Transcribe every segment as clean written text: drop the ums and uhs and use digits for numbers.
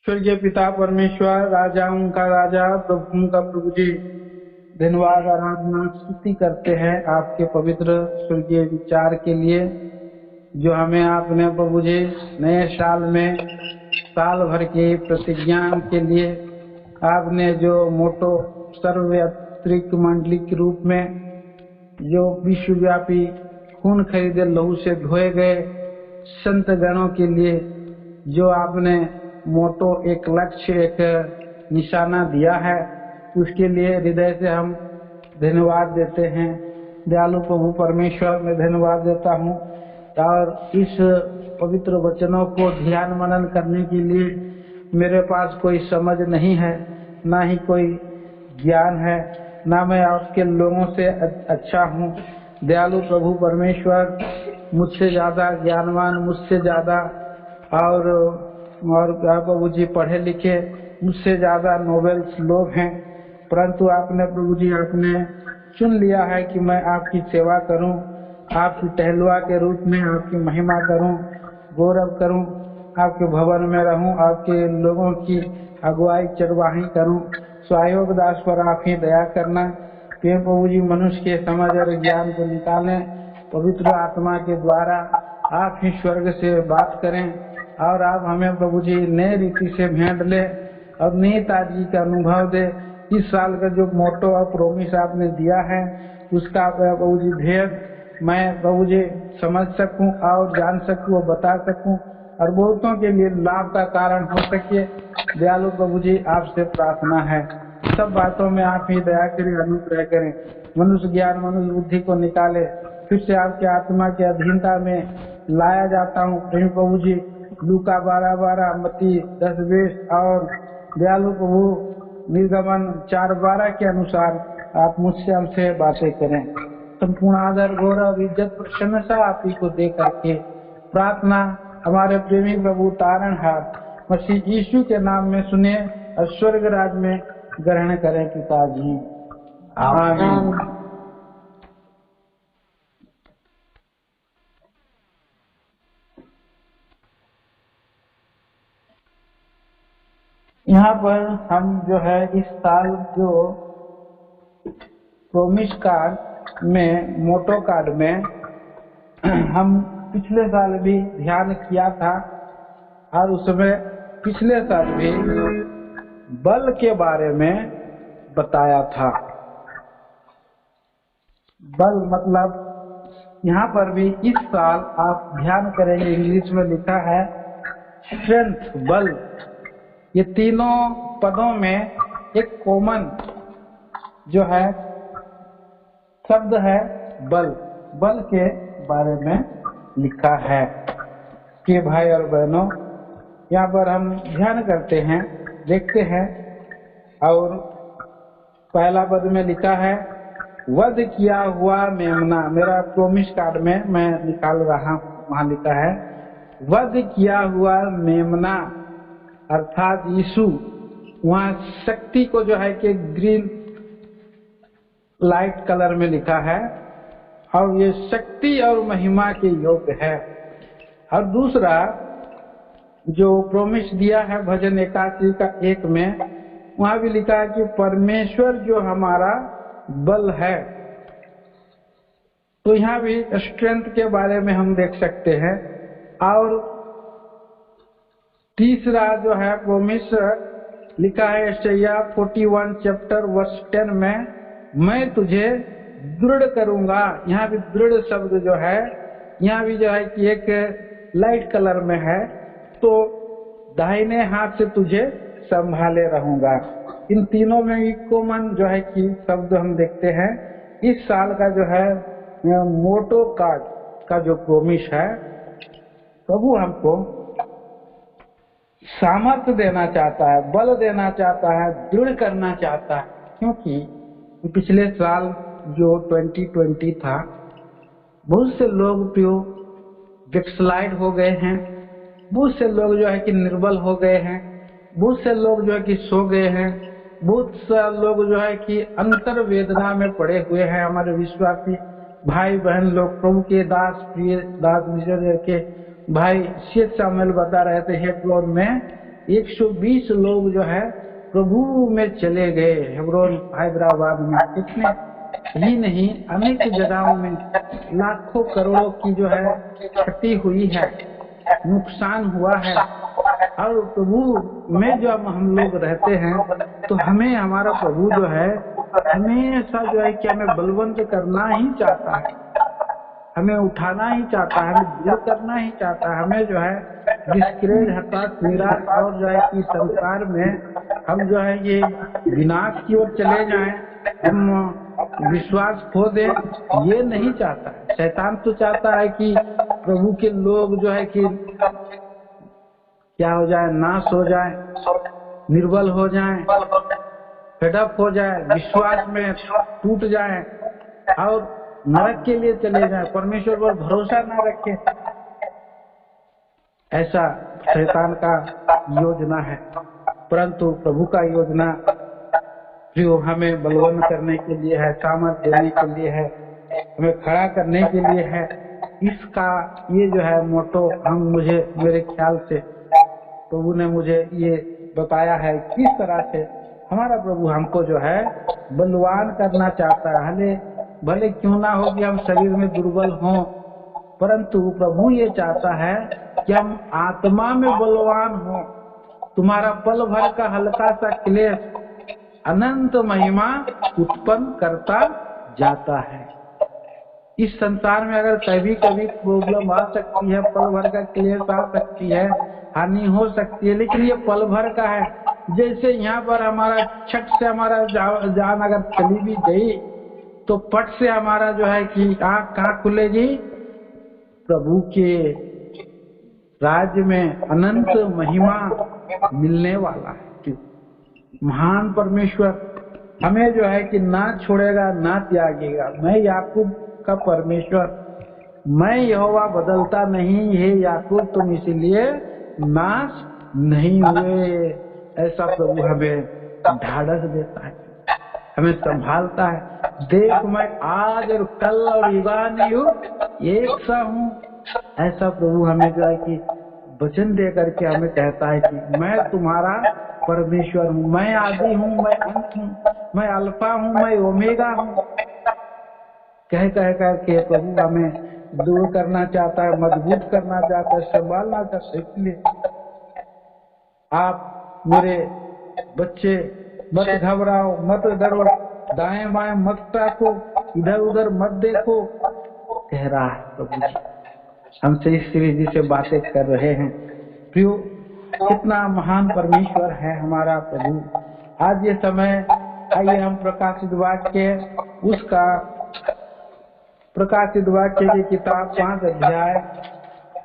स्वर्गीय पिता परमेश्वर, राजाओं का राजा, प्रभुओं का प्रभु जी, धन्यवाद आराधना स्तुति करते हैं आपके पवित्र स्वर्गीय विचार के लिए, जो हमें आपने प्रभु जी नए साल में साल भर की प्रतिज्ञा के लिए आपने जो मोटो सर्वयात्रिक मंडली के रूप में जो विश्वव्यापी खून खरीदे लहू से धोए गए संत गणों के लिए जो आपने मोटो एक लक्ष्य एक निशाना दिया है, उसके लिए हृदय से हम धन्यवाद देते हैं। दयालु प्रभु परमेश्वर, मैं धन्यवाद देता हूँ और इस पवित्र वचनों को ध्यान मनन करने के लिए मेरे पास कोई समझ नहीं है, ना ही कोई ज्ञान है, ना मैं आपके लोगों से अच्छा हूँ। दयालु प्रभु परमेश्वर, मुझसे ज्यादा ज्ञानवान, मुझसे ज्यादा और प्रभु जी पढ़े लिखे, मुझसे ज्यादा नोबेल्स लोग हैं, परंतु आपने प्रभु जी आपने चुन लिया है कि मैं आपकी सेवा करूं, आपकी टहलुआ के रूप में आपकी महिमा करूं, गौरव करूं, आपके भवन में रहूं, आपके लोगों की अगुवाई चरवाही करूं। स्वायोग दास पर आप ही दया करना कि प्रभु जी मनुष्य के समझ और ज्ञान को निकालें, पवित्र आत्मा के द्वारा आप ही स्वर्ग से बात करें और आप हमें प्रभु जी नए रीति से भेंट ले और नई ताजगी का अनुभव दे। इस साल का जो मोटो और प्रोमिस आपने दिया है, उसका प्रभु जी भेद मैं प्रभु जी समझ सकूं और जान सकूं और बता सकूं और बहुतों के लिए लाभ का कारण हो सके। दयालु प्रभु जी, आपसे प्रार्थना है, सब बातों में आप ही दया करें, अनुग्रह करें, मनुष्य ज्ञान मनुष्य बुद्धि को निकाले, फिर से आपके आत्मा की अधीनता में लाया जाता हूँ। प्रभु जी, लूका 12:12, मत्ती 10:20 और दयालु प्रभु निर्गमन 4:12 के अनुसार आप मुझसे हमसे बातें करें। संपूर्ण आदर गौरव इज्जत प्रशंसा आप ही को दे करके प्रार्थना हमारे प्रेमी प्रभु तारणहार मसीह यीशु के नाम में सुने और स्वर्ग राज में ग्रहण करें पिताजी, आमीन। यहाँ पर हम जो है इस साल जो प्रोमिस कार्ड में मोटो कार्ड में हम पिछले साल भी ध्यान किया था और उसमें पिछले साल भी बल के बारे में बताया था। बल मतलब यहाँ पर भी इस साल आप ध्यान करेंगे, इंग्लिश में लिखा है स्ट्रेंथ, बल। ये तीनों पदों में एक कॉमन जो है शब्द है बल। बल के बारे में लिखा है कि भाई और बहनों, यहाँ पर हम ध्यान करते हैं, देखते हैं और पहला पद में लिखा है वध किया हुआ मेमना। मेरा प्रोमिस कार्ड में मैं निकाल रहा हूँ, वहाँ लिखा है वध किया हुआ मेमना अर्थात यीशु। वहाँ शक्ति को जो है कि ग्रीन लाइट कलर में लिखा है और ये शक्ति और महिमा के योग्य है। और दूसरा जो प्रोमिस दिया है भजन 81 का 1 में, वहाँ भी लिखा है कि परमेश्वर जो हमारा बल है। तो यहाँ भी स्ट्रेंथ के बारे में हम देख सकते हैं। और तीसरा जो है प्रोमिस लिखा है यशायाह 41 चैप्टर वर्स 10 में, मैं तुझे दृढ़ करूंगा। यहाँ भी दृढ़ शब्द जो है, यहाँ भी जो है कि एक लाइट कलर में है, तो दाहिने हाथ से तुझे संभाले रहूंगा। इन तीनों में भी कॉमन जो है कि शब्द हम देखते हैं। इस साल का जो है मोटो कार्ड का जो प्रोमिस है, प्रभु हमको सामर्थ्य देना चाहता है, बल देना चाहता है, दृढ़ करना चाहता है। क्योंकि पिछले साल जो 2020 था, बहुत से लोग बैकस्लाइड हो गए हैं, बहुत से लोग जो है कि निर्बल हो गए हैं, बहुत से लोग जो है कि सो गए हैं, बहुत से लोग जो है कि अंतर वेदना में पड़े हुए हैं। हमारे विश्वासी भाई बहन लोग, प्रभु के दास, प्रिय दास मिशनरी के भाई शेख सामुएल बता रहे थे हेब्रोन में 120 लोग जो है प्रभु में चले गए। हेब्रोन हैदराबाद में इतने ही नहीं, अनेक जगहों में लाखों करोड़ों की जो है क्षति हुई है, नुकसान हुआ है। और प्रभु में जब हम लोग रहते हैं तो हमें हमारा प्रभु जो है हमेशा जो है कि हमें बलवंत करना ही चाहता है, हमें उठाना ही चाहता है, हमें दूर करना ही चाहता है, हमें जो है डिस्करेज, हताश, निराश और जो है कि संसार में हम जो है ये विनाश की ओर चले जाएं, हम विश्वास खो दें, ये नहीं चाहता है। शैतान तो चाहता है कि प्रभु के लोग जो है कि क्या हो जाए, नाश हो जाए, निर्बल हो जाए, फेडअप हो जाए, विश्वास में टूट जाए और नरक के लिए चले जाए, परमेश्वर पर भरोसा ना रखें। ऐसा शैतान का योजना है। परंतु प्रभु का योजना जो हमें बलवंत करने के लिए है, सामर्थ देने के लिए है, हमें खड़ा करने के लिए है। इसका ये जो है मोटो मुझे मेरे ख्याल से प्रभु ने मुझे ये बताया है किस तरह से हमारा प्रभु हमको जो है बलवान करना चाहता है। भले क्यों ना हो कि हम शरीर में दुर्बल हों, परंतु प्रभु ये चाहता है कि हम आत्मा में बलवान हों। तुम्हारा पल भर का हल्का सा क्लेश अनंत महिमा उत्पन्न करता जाता है। इस संसार में अगर कभी कभी प्रॉब्लम आ सकती है, पल भर का क्लेश आ सकती है, हानि हो सकती है, लेकिन ये पल भर का है। जैसे यहाँ पर हमारा छठ से हमारा जान अगर चली भी गई तो पट से हमारा जो है कि आँख कहाँ खुलेगी, प्रभु के राज्य में अनंत महिमा मिलने वाला है। महान परमेश्वर हमें जो है कि ना छोड़ेगा ना त्यागेगा। मैं याकूब का परमेश्वर, मैं यहोवा बदलता नहीं, हे याकूब तुम इसीलिए नाश नहीं हुए। ऐसा प्रभु हमें ढाढ़स देता है, हमें संभालता है। देख मैं आज और कल और युगानुयुग एक सा हूँ। ऐसा प्रभु हमें जो है कि वचन दे करके हमें कहता है कि मैं तुम्हारा परमेश्वर हूँ, मैं आदि हूँ, मैं अंत हूँ, मैं अल्फा हूँ, मैं ओमेगा हूँ। कह करके प्रभु हमें दूर करना चाहता है, मजबूत करना चाहता है, संभालना चाहता है। इसलिए आप मेरे बच्चे मत घबराओ, मत डरो, दाएं बाएं मत ताको, इधर उधर मत देखो, कह रहा है प्रभु जी हमसे इस विधि से बातें कर रहे हैं। प्रियो, कितना महान परमेश्वर है हमारा प्रभु। आज ये समय आइए हम प्रकाशित वाक्य उसका प्रकाशित वाक्य की किताब 5 अध्याय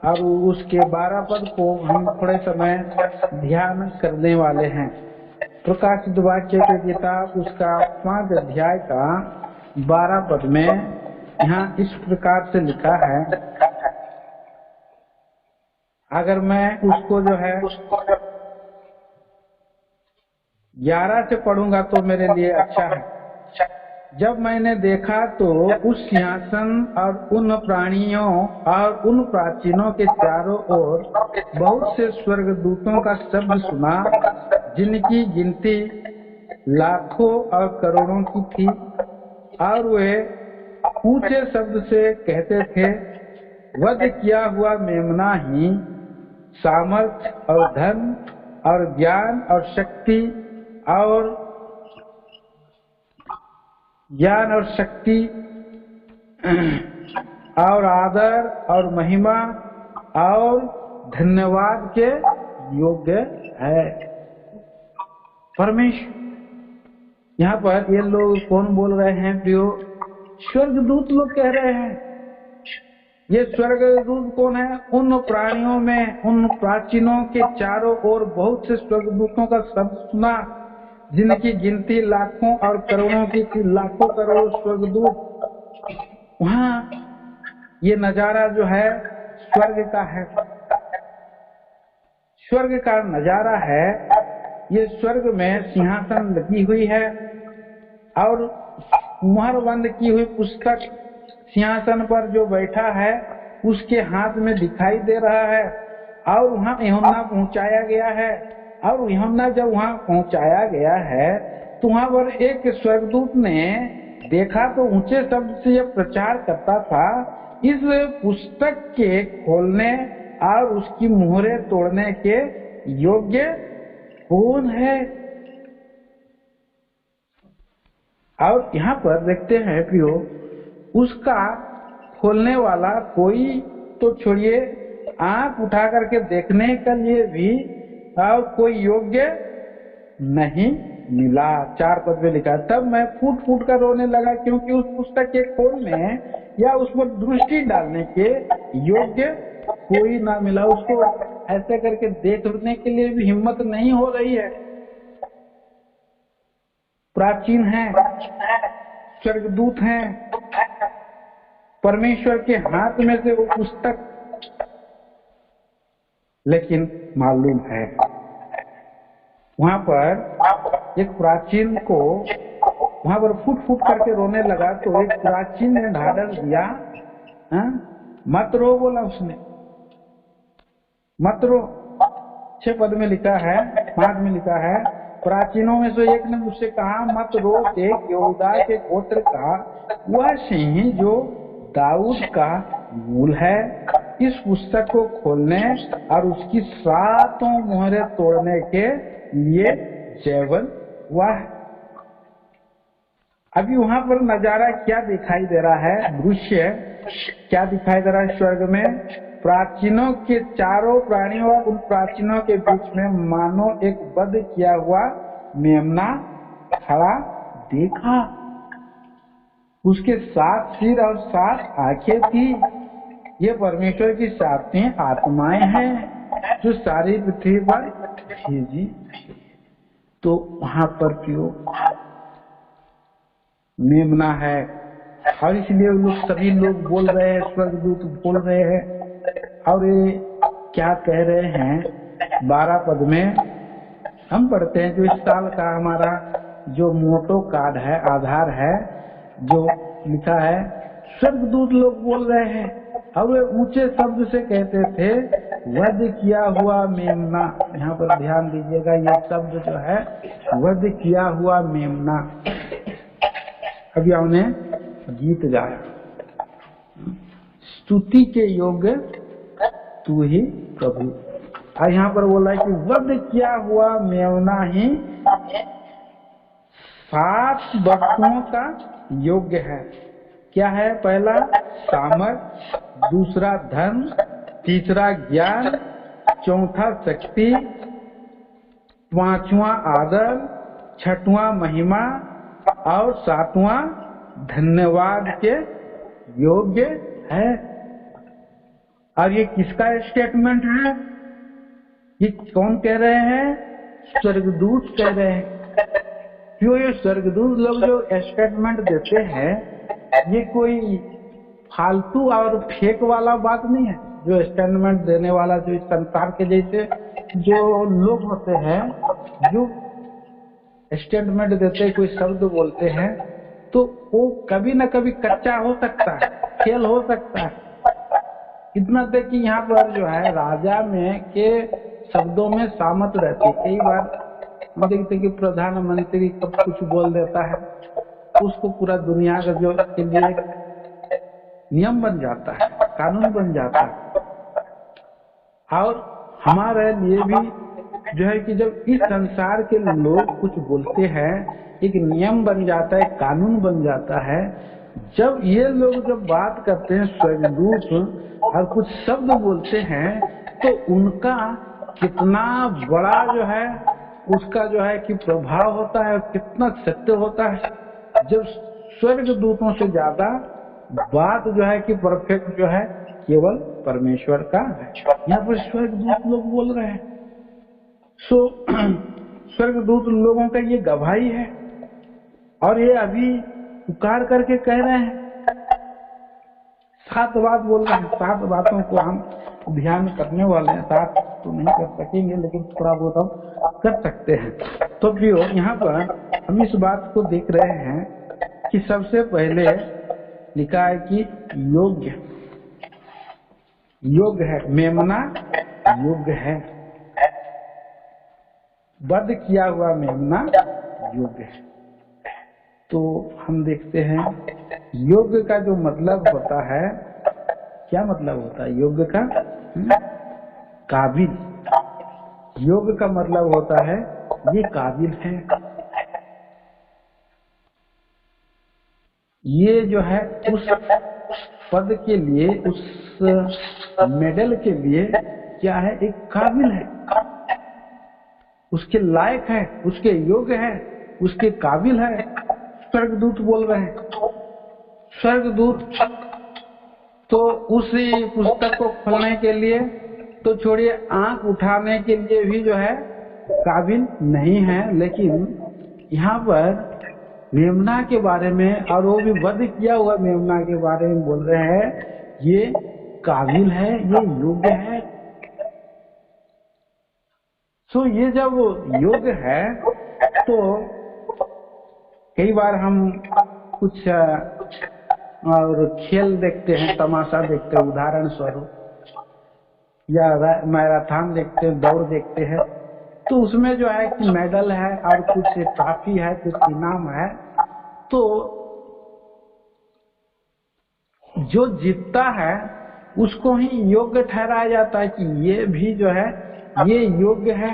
और उसके 12 पद को हम थोड़े समय ध्यान करने वाले हैं। प्रकाशित वाक्य की किताब उसका 5 अध्याय का 12 पद में यहाँ इस प्रकार से लिखा है। अगर मैं उसको जो है 11 से पढ़ूंगा तो मेरे लिए अच्छा है। जब मैंने देखा तो उस सिंहासन और उन प्राणियों और उन प्राचीनों के चारों ओर बहुत से स्वर्गदूतों का शब्द सुना, जिनकी गिनती लाखों और करोड़ों की थी, और वे ऊंचे शब्द से कहते थे, वध किया हुआ मेमना ही सामर्थ और धन और ज्ञान और शक्ति और आदर और महिमा और धन्यवाद के योग्य है। परमेश्वर यहाँ पर ये लोग कौन बोल रहे हैं प्रियो? स्वर्गदूत लोग कह रहे हैं। ये स्वर्गदूत कौन है? उन प्राणियों में, उन प्राचीनों के चारों ओर बहुत से स्वर्गदूतों का शब्द सुना, जिनकी गिनती लाखों और करोड़ों की थी। लाखों करोड़ स्वर्गदूत। वहाँ ये नजारा जो है स्वर्ग का है, स्वर्ग का नजारा है। ये स्वर्ग में सिंहासन लगी हुई है और मुहर बंद की हुई पुस्तक सिंहासन पर जो बैठा है उसके हाथ में दिखाई दे रहा है, और वहाँ यूहन्ना पहुंचाया गया है। और यमुना जब वहां पहुंचाया गया है तो वहां पर एक स्वर्गदूत ने देखा तो ऊंचे शब्द से यह प्रचार करता था, इस पुस्तक के खोलने और उसकी मुहरें तोड़ने के योग्य कौन है। और यहाँ पर देखते हैं प्रियो, उसका खोलने वाला कोई तो छोड़िए, आंख उठा करके देखने के लिए भी और कोई योग्य नहीं मिला। 4 पद में लिखा, तब मैं फूट फूट कर रोने लगा, क्योंकि उस पुस्तक के खोलने या उस पर दृष्टि डालने के योग्य कोई ना मिला। उसको ऐसे करके देखने के लिए भी हिम्मत नहीं हो रही है। प्राचीन है, स्वर्गदूत हैं, परमेश्वर के हाथ में से वो पुस्तक, लेकिन मालूम है वहां पर एक प्राचीन को वहां पर फुट फुट करके रोने लगा, तो एक प्राचीन ने ढाढ़स दिया, मत रो बोला उसने, मत रो। 6 पद में लिखा है, 5 में लिखा है, प्राचीनों में से एक ने मुझसे कहा, मत रो, देख यहूदा के गोत्र का वह सिंह जो दाऊद का मूल है इस पुस्तक को खोलने और उसकी 7 मोहरें तोड़ने के लिए जयवन हुआ है। अभी वहां पर नजारा क्या दिखाई दे रहा है, दृश्य क्या दिखाई दे रहा है स्वर्ग में? प्राचीनों के चारों प्राणियों और उन प्राचीनों के बीच में मानो एक वध किया हुआ मेमना खड़ा देखा। उसके 7 सिर और 7 आंखें थी। ये परमेश्वर की 7 आत्माएं हैं जो सारी पृथ्वी पर भेजी। तो वहां पर क्यों मेमना है, और इसलिए लोग सभी लोग बोल रहे हैं, स्वर्गदूत बोल रहे हैं। और ये क्या कह रहे हैं 12 पद में हम पढ़ते हैं, जो इस साल का हमारा जो मोटो कार्ड है, आधार है, जो लिखा है, स्वर्गदूत लोग बोल रहे हैं और वे ऊंचे शब्द से कहते थे, वध किया हुआ मेमना। यहाँ पर ध्यान दीजिएगा, ये शब्द जो है वध किया हुआ मेमना। अभी हमने गीत गाया, स्तुति के योग्य तू ही प्रभु। और यहाँ पर बोला है कि वध किया हुआ मेमना ही 7 वस्तुओं का योग्य है। क्या है? पहला सामर्थ, दूसरा धन, तीसरा ज्ञान, चौथा शक्ति, 5वां आदर, 6वां महिमा और 7वां धन्यवाद के योग्य है। और ये किसका स्टेटमेंट है? ये कौन कह रहे हैं? स्वर्गदूत कह रहे हैं। क्यों? ये स्वर्गदूत लोग जो स्टेटमेंट देते हैं, ये कोई फालतू और फेक वाला बात नहीं है। जो स्टेटमेंट देने वाला, जो इस संसार के जैसे जो लोग होते हैं, जो स्टेटमेंट देते हैं, कोई शब्द बोलते हैं, तो वो कभी न कभी कच्चा हो सकता है, फेल हो सकता है। इतना तक कि यहाँ पर जो है राजा में के शब्दों में सामत रहती। कई बार हम देखते कि प्रधानमंत्री कब कुछ बोल देता है, उसको पूरा दुनिया का जो के लिए नियम बन जाता है, कानून बन जाता है। और हमारे लिए भी जो है कि जब इस संसार के लोग कुछ बोलते हैं, एक नियम बन जाता है, कानून बन जाता है। जब ये लोग जब बात करते हैं, स्वर्गदूत और कुछ शब्द बोलते हैं, तो उनका कितना बड़ा जो है उसका जो है कि प्रभाव होता है, कितना सत्य होता है। जब स्वर्गदूतों से ज्यादा बात जो है कि परफेक्ट जो है केवल परमेश्वर का है। यहाँ पर स्वर्गदूत लोग बोल रहे हैं। स्वर्गदूत लोगों का ये गवाही है, और ये अभी पुकार करके कह रहे हैं। 7 बात बोल रहे हैं। 7 बातों को हम ध्यान करने वाले हैं। 7 तो नहीं कर सकेंगे, लेकिन थोड़ा बहुत हम कर सकते हैं। तो प्रियो, यहाँ पर हम इस बात को देख रहे हैं कि सबसे पहले लिखा है कि योग्य है, मेमना योग्य है। वध किया हुआ मेमना योग्य है। तो हम देखते हैं योग्य का जो मतलब होता है, क्या मतलब होता है योग्य का? काबिल। योग्य का मतलब होता है ये काबिल है। ये जो है उस पद के लिए, उस मेडल के लिए क्या है, एक काबिल है, उसके लायक है, उसके योग्य है, उसके काबिल है। स्वर्गदूत बोल रहे हैं, स्वर्गदूत तो उसी पुस्तक को खोलने के लिए तो छोड़िए, आंख उठाने के लिए भी जो है काबिल नहीं है। लेकिन यहाँ पर मेमना के बारे में, और वो भी वध किया हुआ मेमना के बारे में बोल रहे हैं, ये काबिल है, ये योग्य है। सो ये जब योग्य है तो कई बार हम कुछ और खेल देखते हैं, तमाशा देखते हैं, उदाहरण स्वरूप, या मैराथन देखते हैं, दौड़ देखते हैं, तो उसमें जो है कि मेडल है और कुछ ट्रॉफी है, कुछ इनाम है। तो जो जीतता है उसको ही योग्य ठहराया जाता है कि ये भी जो है ये योग्य है,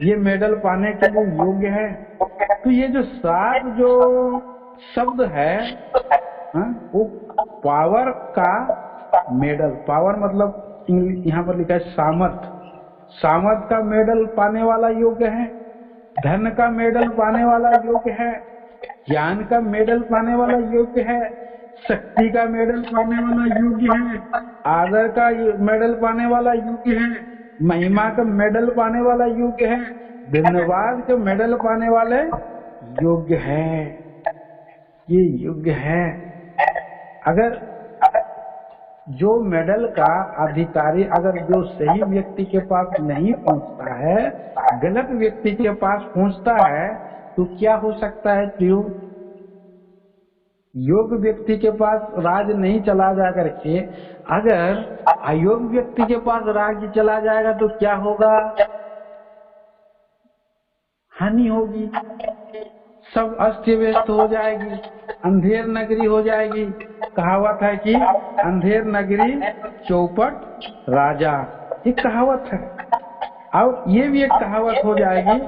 ये मेडल पाने के लिए योग्य है। तो ये जो 7 जो शब्द है, वो पावर का मेडल, पावर मतलब यहाँ पर लिखा है सामर्थ, सामर्थ का मेडल पाने वाला योग्य है, धन का मेडल पाने वाला योग्य है, ज्ञान का मेडल पाने वाला योग्य है, शक्ति का मेडल पाने वाला योग्य है, आदर का मेडल पाने वाला योग्य है, महिमा का मेडल पाने वाला योग्य है, धन्यवाद के मेडल पाने वाले योग्य है। ये योग्य है। अगर जो मेडल का अधिकारी अगर जो सही व्यक्ति के पास नहीं पहुंचता है, गलत व्यक्ति के पास पहुंचता है, तो क्या हो सकता है? क्यों योग्य व्यक्ति के पास राज नहीं चला जा करके अगर अयोग्य व्यक्ति के पास राज चला जाएगा तो क्या होगा? हानि होगी, सब अस्त व्यस्त हो जाएगी, अंधेर नगरी हो जाएगी। कहावत है कि अंधेर नगरी चौपट राजा, ये कहावत है। और ये भी एक कहावत हो जाएगी,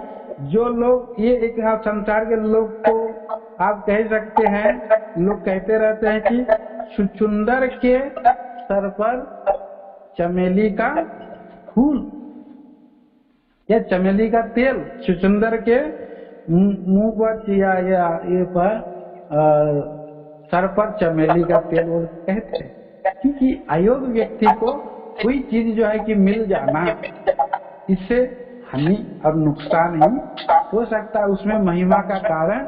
जो लोग ये एक संसार के लोग को आप कह सकते हैं, लोग कहते रहते हैं कि छुछुंदर के सर पर चमेली का फूल या चमेली का तेल, छुछुंदर के मुंह पर या ये पर सर पर चमेली का तेल वो कहते हैं। क्योंकि अयोग्य व्यक्ति को कोई चीज जो है कि मिल जाना, इससे हानि और नुकसान ही हो सकता है, उसमें महिमा का कारण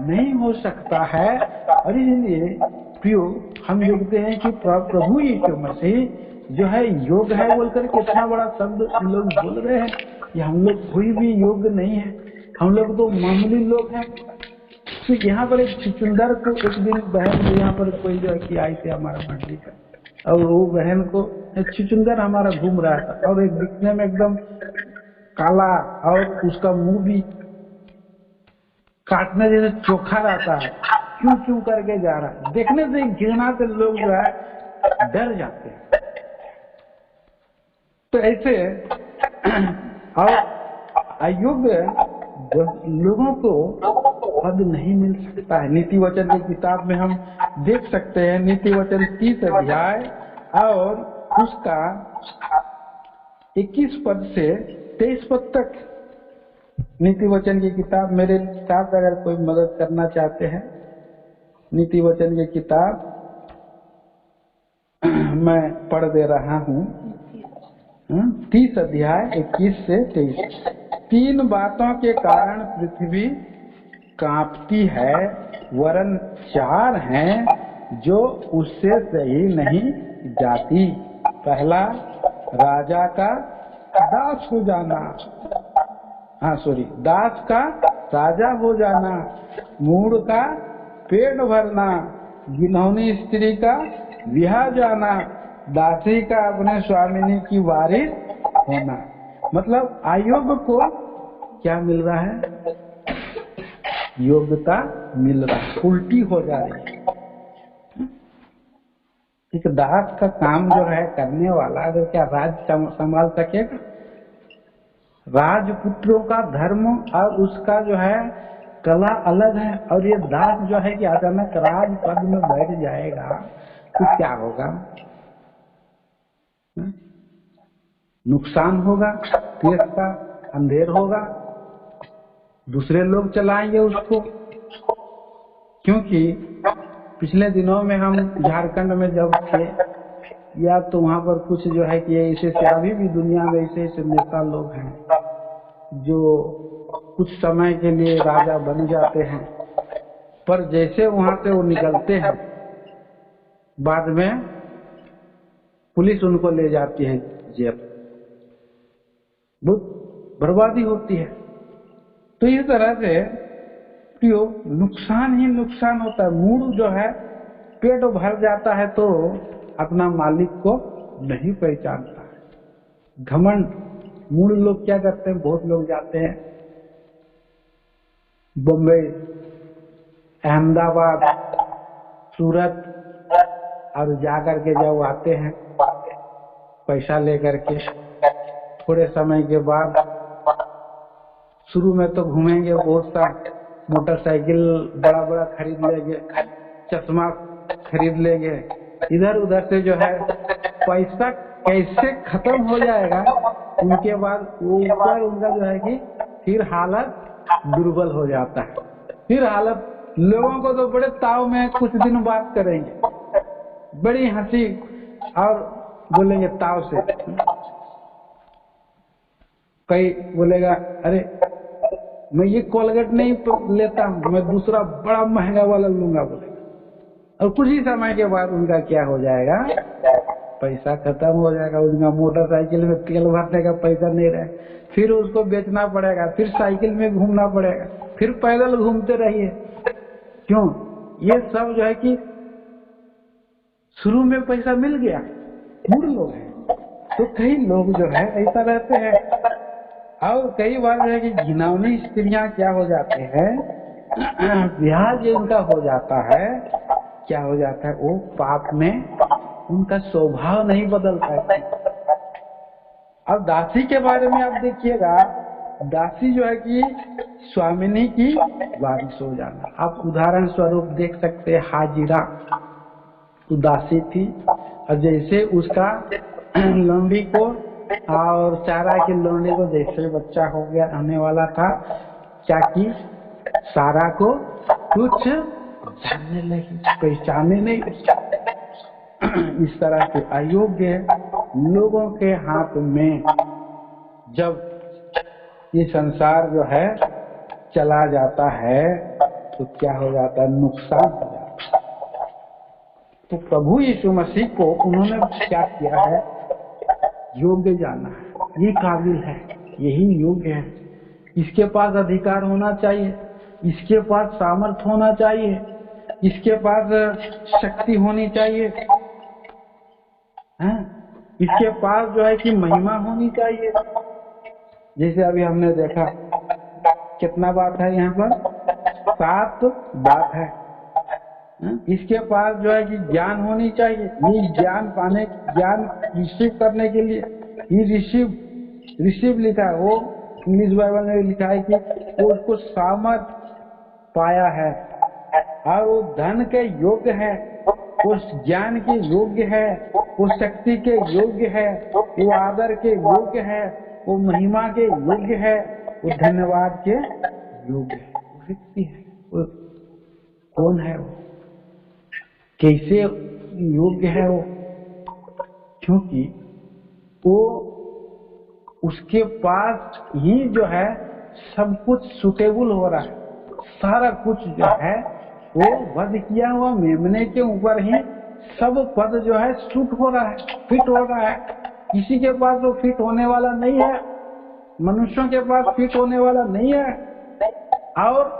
नहीं हो सकता है। और इसलिए प्रियो, हम देखते हैं कि प्रभु यीशु मसीह जो है योग है बोलकर कितना बड़ा शब्द लोग बोल रहे हैं कि हम लोग कोई भी योग्य नहीं है, हम लोग तो मामूली लोग हैं। तो यहाँ पर एक छुछुंदर को एक दिन बहन यहाँ पर कोई जो है कि आई थी हमारा मंडली का, और वो बहन को छुछुंदर हमारा घूम रहा था, और एक दिखने में एकदम काला, और उसका मुंह भी काटने जैसे चोखा रहता है, क्यों क्यों करके जा रहा है। देखने से घृणा से लोग जो है डर जाते हैं। तो ऐसे और अयोग्य लोगों को पद नहीं मिल सकता है। नीति वचन की किताब में हम देख सकते हैं, नीति वचन 30 अध्याय और उसका 21 पद से 23 पद तक। नीति वचन की किताब, मेरे साथ अगर कोई मदद करना चाहते हैं, नीति वचन की किताब मैं पढ़ दे रहा हूँ। 30 अध्याय 21 से 23। 3 बातों के कारण पृथ्वी कांपती है, वरन 4 हैं जो उससे सही नहीं जाती। पहला, राजा का दास हो जाना, दास का राजा हो जाना, मूढ़ का पेट भरना, घिनौनी स्त्री का ब्याह जाना, दासी का अपने स्वामिनी की वारिस होना। मतलब अयोग्य को क्या मिल रहा है? योग्यता मिल रहा है, उल्टी हो जा रही है। एक दास का काम जो है करने वाला, अगर क्या राज संभाल सकेगा? राजपुत्रों का धर्म और उसका जो है कला अलग है, और ये दास जो है कि अचानक राज पद में बैठ जाएगा तो क्या होगा? नुकसान होगा, देश का अंधेर होगा, दूसरे लोग चलाएंगे उसको। क्योंकि पिछले दिनों में हम झारखंड में जब थे, या तो वहाँ पर कुछ जो है कि ऐसे से अभी भी दुनिया में ऐसे ऐसे नेता लोग हैं जो कुछ समय के लिए राजा बन जाते हैं, पर जैसे वहाँ से वो निकलते हैं बाद में पुलिस उनको ले जाती है जेल, बहुत बर्बादी होती है। तो इस तरह से नुकसान ही नुकसान होता है। मूड जो है पेट भर जाता है तो अपना मालिक को नहीं पहचानता है। घमंड मूड लोग क्या करते हैं, बहुत लोग जाते हैं बम्बई, अहमदाबाद, सूरत, और जाकर के जब आते हैं पैसा लेकर के, थोड़े समय के बाद शुरू में तो घूमेंगे, बहुत सा मोटरसाइकिल बड़ा बड़ा खरीद लेंगे, चश्मा खरीद लेंगे, इधर उधर से जो है पैसा कैसे खत्म हो जाएगा, उनके बाद ऊपर उनका जो है कि फिर हालत दुर्बल हो जाता है। फिर हालत, लोगों को तो बड़े ताव में कुछ दिन बात करेंगे, बड़ी हंसी और बोलेंगे ताव से। कई बोलेगा अरे मैं ये कोलगेट नहीं लेता हूँ, मैं दूसरा बड़ा महंगा वाला लूंगा बोलेगा, और कुछ ही समय के बाद उनका क्या हो जाएगा, पैसा खत्म हो जाएगा, उनका मोटरसाइकिल में तेल भरने का पैसा नहीं रहे, फिर उसको बेचना पड़ेगा, फिर साइकिल में घूमना पड़ेगा, फिर पैदल घूमते रहिए। क्यों? ये सब जो है कि शुरू में पैसा मिल गया, मूड लोग हैं। तो कई लोग जो है ऐसा रहते हैं, और कई बार जो है कि घिनौनी स्त्रियां क्या हो जाते हैं, ब्याह जिनका हो जाता है, क्या हो जाता है, वो पाप में उनका स्वभाव नहीं बदलता है। अब दासी के बारे में आप देखिएगा, दासी जो है कि स्वामिनी की वारिस हो जाना। आप उदाहरण स्वरूप देख सकते हैं, हाजिरा दासी थी, और जैसे उसका लौंडी को और सारा के लौंडे को जैसे बच्चा हो गया आने वाला था, क्या की सारा को कुछ जानने लगी, पहचाने नहीं। इस तरह के अयोग्य लोगों के हाथ में जब ये संसार जो है चला जाता है तो क्या हो जाता है, नुकसान हो जाता है। तो प्रभु यीशु मसीह को उन्होंने क्या किया है, योग्य जाना है, ये काबिल है, यही योग्य है, इसके पास अधिकार होना चाहिए, इसके पास सामर्थ होना चाहिए, इसके पास शक्ति होनी चाहिए, है? इसके पास जो है कि महिमा होनी चाहिए। जैसे अभी हमने देखा कितना बात है यहाँ पर, 7 बात है। इसके पास जो है कि ज्ञान होनी चाहिए, ये ज्ञान पाने, ज्ञान रिसीव करने के लिए ही रिसीव लिखा है, वो इंग्लिश बाइबल में लिखा है कि वो उसको सामर्थ पाया है, और वो धन के योग्य है, वो ज्ञान के योग्य है, वो शक्ति के योग्य है, वो आदर के योग्य है, वो महिमा के योग्य है, वो धन्यवाद के योग्य है। वो व्यक्ति है, वो कौन है, वो कैसे योग्य है वो? क्योंकि वो उसके पास ही जो है सब कुछ सुटेबल हो रहा है, सारा कुछ जो है वो वध किया हुआ मेमने के ऊपर ही सब पद जो है सूट हो रहा है, फिट हो रहा है। किसी के पास वो फिट होने वाला नहीं है, मनुष्यों के पास फिट होने वाला नहीं है। और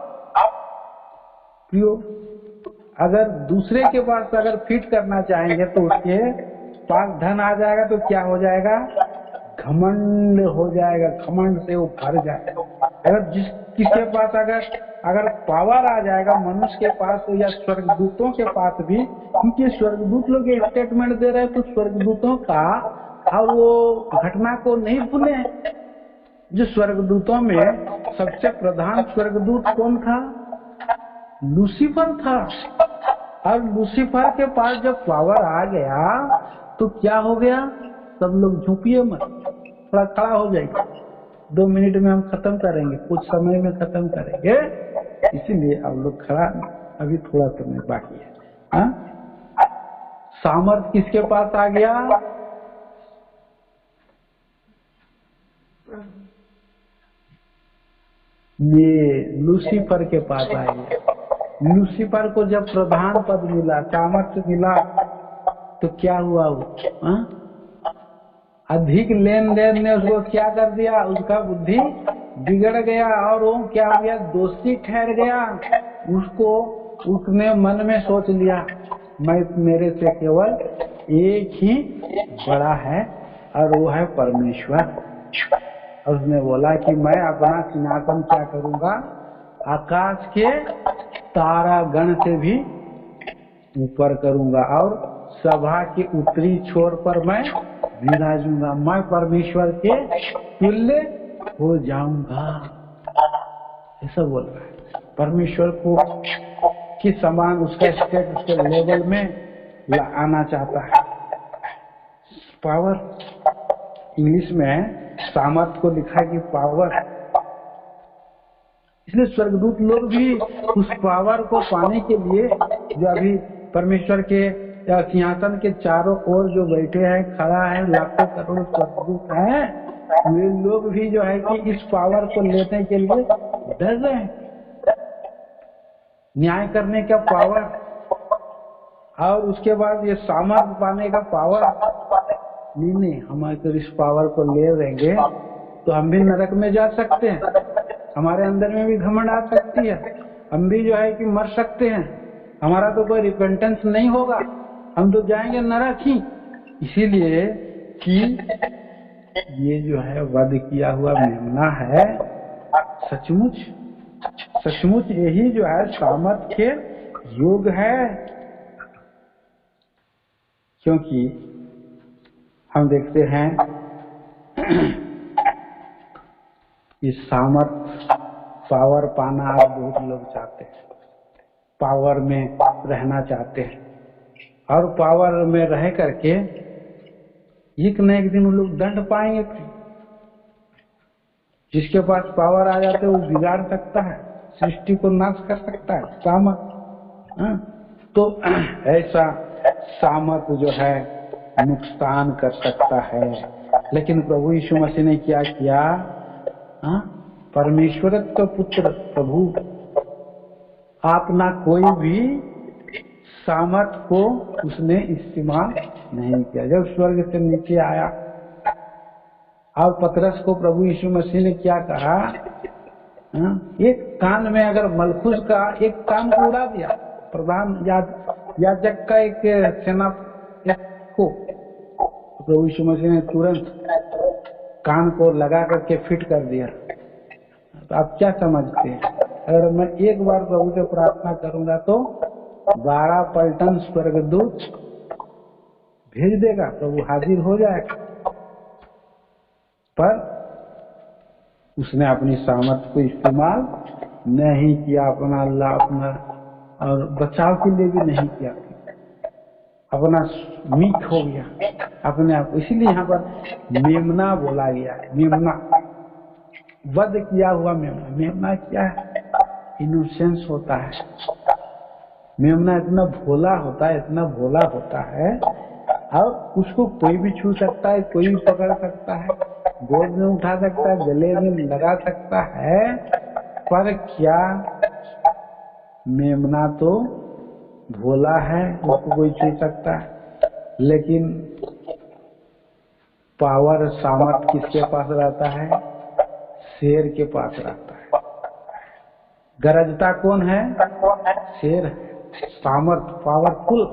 अगर दूसरे के पास अगर फिट करना चाहेंगे तो उसके पास धन आ जाएगा तो क्या हो जाएगा, घमंड हो जाएगा, घमंड से वो भर जाएगा। अगर किसके पास अगर पावर आ जाएगा मनुष्य के पास या स्वर्गदूतों के पास भी, क्योंकि स्वर्गदूत लोग ये स्टेटमेंट दे रहे हैं तो स्वर्गदूतों का वो घटना को नहीं भूले। जो स्वर्गदूतों में सबसे प्रधान स्वर्गदूत कौन था? लूसीफर था। और लूसीफर के पास जब पावर आ गया तो क्या हो गया? सब लोग झुकिए मत, थोड़ा खड़ा हो जाइए, 2 मिनट में हम खत्म करेंगे, कुछ समय में खत्म करेंगे, इसीलिए आप लोग खड़ा, अभी थोड़ा समय बाकी है। हाँ? सामर्थ किसके पास आ गया? ये लूसीफर के पास आ गया। लूसीफर को जब प्रधान पद मिला, सामर्थ्य मिला, तो क्या हुआ? वो अधिक लेन देन ने उसको क्या कर दिया? उसका बुद्धि बिगड़ गया और वो क्या हो गया? दोषी ठहर गया। उसने मन में सोच लिया मेरे से केवल एक ही बड़ा है और वो है परमेश्वर। और उसने बोला कि मैं अपना सिंहासन क्या करूंगा? आकाश के तारा गण से भी ऊपर करूंगा और सभा के उत्तरी छोर पर मैं विराजूंगा, मैं परमेश्वर के तुल्य हो जाऊंगा, ऐसा बोल रहा है। परमेश्वर को के समान उसका स्टेटस के लेवल में आना चाहता है। पावर, इंग्लिश में सामर्थ को लिखा कि पावर। इसलिए स्वर्गदूत लोग भी उस पावर को पाने के लिए, जो अभी परमेश्वर के सिंहासन के चारों ओर जो बैठे हैं, खड़ा है, लाखों करोड़ स्वर्गदूत हैं, वे लोग भी जो है कि इस पावर को लेने के लिए डर रहे हैं। न्याय करने का पावर और उसके बाद ये सामर्थ पाने का पावर, नहीं, हम अगर इस पावर को ले लेंगे तो हम भी नरक में जा सकते हैं, हमारे अंदर में भी घमंड आ सकती है, हम भी जो है कि मर सकते हैं, हमारा तो कोई रिपेंटेंस नहीं होगा, हम तो जाएंगे नरक ही। इसीलिए कि ये जो है वध किया हुआ मेमना है, सचमुच यही जो है सामर्थ के योग है। क्योंकि हम देखते हैं इस सामर्थ पावर पाना आज बहुत लोग चाहते हैं, पावर में रहना चाहते हैं और पावर में रह करके एक न एक दिन वो लोग दंड पाएंगे। जिसके पास पावर आ जाते वो बिगाड़ सकता है, सृष्टि को नाश कर सकता है सामर्थ। तो ऐसा सामर्थ जो है नुकसान कर सकता है। लेकिन प्रभु यीशु मसीह ने क्या किया? परमेश्वरत्व पुत्र प्रभु अपना कोई भी सामर्थ को उसने इस्तेमाल नहीं किया। जब स्वर्ग से नीचे आया और पतरस को प्रभु यीशु मसीह ने क्या कहा? एक कान में अगर मलखुस का एक कान को उड़ा दिया, प्रधान याजक का एक सेना को प्रभु यीशु मसीह ने तुरंत कान को लगा करके फिट कर दिया। तो आप क्या समझते हैं? अगर मैं एक बार प्रभु से प्रार्थना करूंगा तो 12 पलटन स्वर्गदूत भेज देगा, प्रभु हाजिर हो जाएगा। पर उसने अपनी सामर्थ को इस्तेमाल नहीं किया, अपना अपना और बचाव के लिए भी नहीं किया, अपना मीठ हो गया अपने आप। इसीलिए यहाँ पर मेमना बोला गया है। मेमना वध किया हुआ मेमना। मेमना क्या है? इनोसेंस होता है। मेमना इतना भोला होता है, इतना भोला होता है और उसको कोई भी छू सकता है, कोई भी पकड़ सकता है, गोद में उठा सकता है, गले में लगा सकता है। पर क्या मेमना तो भोला है, उसको कोई छू सकता है। लेकिन पावर सामर्थ किसके पास रहता है? शेर के पास रहता है। गरजता कौन है? शेर है। सामर्थ, पावरफुल।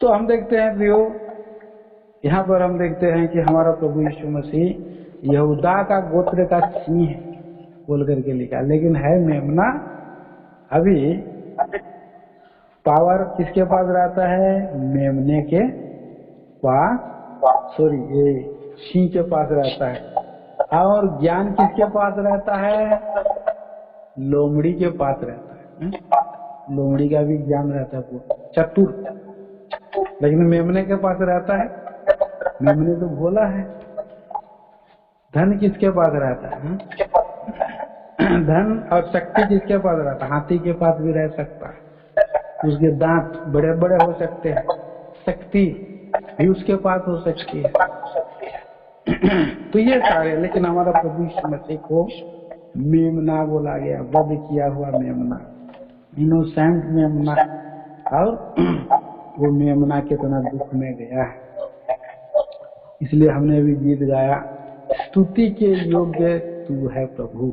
तो हम देखते हैं प्रियो, यहाँ पर हम देखते हैं कि हमारा प्रभु यीशु मसीह यहूदा का गोत्र का सिंह है। बोल करके लिखा, लेकिन है मेमना। अभी पावर किसके पास रहता है? मेमने के पास, सॉरी ये सी के पास रहता है। और ज्ञान किसके पास रहता है? लोमड़ी के पास रहता है। लोमड़ी का भी ज्ञान रहता है, वो चतुर, लेकिन मेमने के पास रहता है। मेमने तो भोला है। धन किसके पास रहता है? धन और शक्ति किसके पास रहता है? हाथी के पास भी रह सकता है, उसके दांत बड़े बड़े हो सकते हैं, शक्ति भी उसके पास हो सकती है। तो ये सारे, लेकिन हमारा प्रभु यीशु मसीह को मेमना बोला गया, वध किया हुआ मेमना, इनोसेंट मेमना। और वो मेमना कितना दुख में गया है, इसलिए हमने भी गीत गाया, स्तुति के योग्य तू है प्रभु,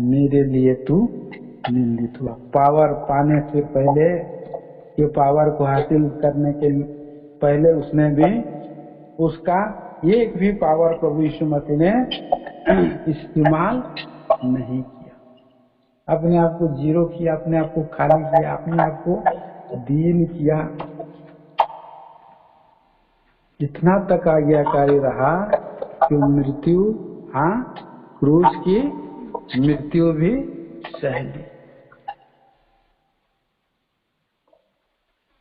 मेरे लिए तू निंदित हुआ। पावर पाने से पहले, ये पावर को हासिल करने के पहले उसने भी उसका एक भी पावर प्रभु यीशु मसीह ने इस्तेमाल नहीं किया। अपने आप को जीरो किया, अपने आप को खाली किया, अपने आप को दीन किया। इतना तक आज्ञाकारी रहा कि मृत्यु, हाँ, क्रूस की मृत्यु भी सह ली।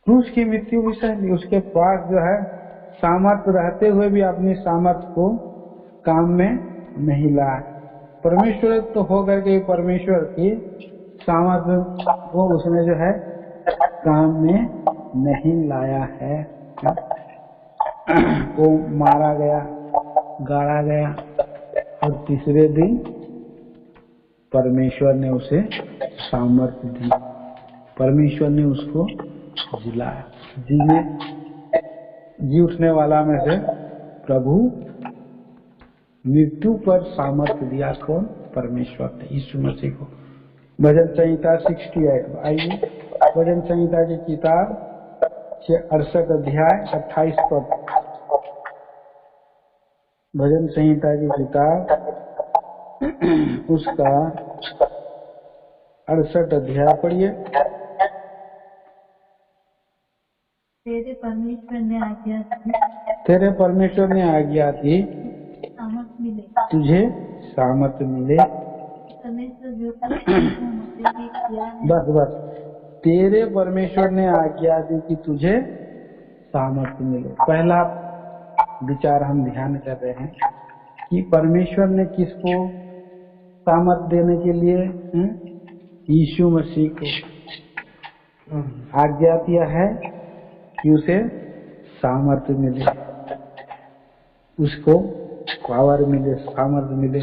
क्रूस की मृत्यु भी सह ली। उसके पास जो है सामर्थ्य रहते हुए भी अपनी सामर्थ्य को काम में नहीं लाया। परमेश्वर तो होकर के परमेश्वर की सामर्थ्य वो उसने जो है काम में नहीं लाया है। वो मारा गया, गाड़ा गया, और तीसरे दिन परमेश्वर ने उसे सामर्थ्य दी, परमेश्वर ने उसको जिलाया। जी उठने वाला में से प्रभु मृत्यु पर सामर्थ्य दिया। कौन? परमेश्वर ने यीशु मसीह को। भजन संहिता 68, आइए भजन संहिता की किताब 68 अध्याय 28 पद। भजन संहिता की किताब उसका 68 अध्याय पढ़िए। तेरे परमेश्वर ने आज्ञा दी, तेरे परमेश्वर ने आज्ञा दी, सामर्थ मिले, तुझे सामर्थ मिले। परमेश्वर जो कुछ हमसे भी किया है, बस बस, तेरे परमेश्वर ने आज्ञा दी कि तुझे सामर्थ मिले। पहला विचार हम ध्यान कर रहे हैं कि परमेश्वर ने किसको सामर्थ देने के लिए? यीशु मसीह को आज्ञा दिया है कि उसे सामर्थ मिले, उसको पावर मिले, सामर्थ मिले।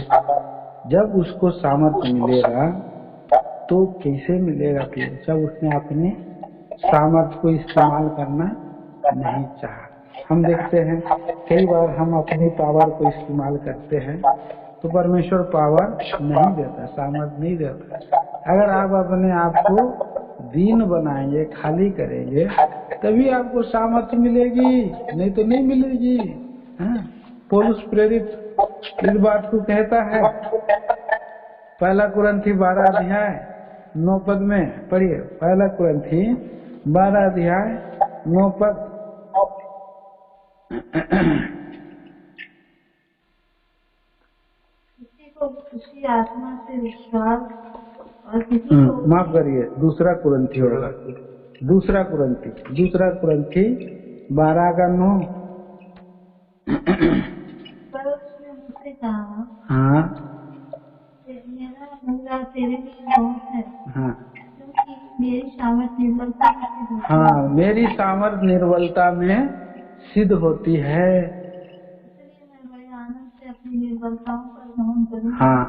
जब उसको सामर्थ मिलेगा तो कैसे मिलेगा? फिर जब उसने अपने सामर्थ को इस्तेमाल करना नहीं चाहा। हम देखते हैं कई बार हम अपनी पावर को इस्तेमाल करते हैं तो परमेश्वर पावर नहीं देता, सामर्थ नहीं देता। अगर आप अपने आप को दीन बनाएंगे, खाली करेंगे, तभी आपको सामर्थ्य मिलेगी, नहीं तो नहीं मिलेगी। पौलुस प्रेरित इस बात को कहता है, पहला कुरिन्थी 12 अध्याय 9 पद में पढ़िए। पहला कुरिन्थी 12 अध्याय 9 पद। किसी को खुशी आत्मा से विश्वास और किसी को माफ करिए, दूसरा कुरिन्थी होगा, दूसरा कुरिन्थी 12 का 9। पर उसने मुझसे कहा, हाँ मेरा अनुग्रह तेरे लिए बहुत है, हाँ क्योंकि मेरी सामर्थ निर्बलता में सिद्ध होती है। हाँ, मेरी सामर्थ निर्बलता में सिद्ध होती है। इसलिए मैं बड़े आनंद से अपनी निर्बलताओं पर ग्रहण करूँ। हाँ,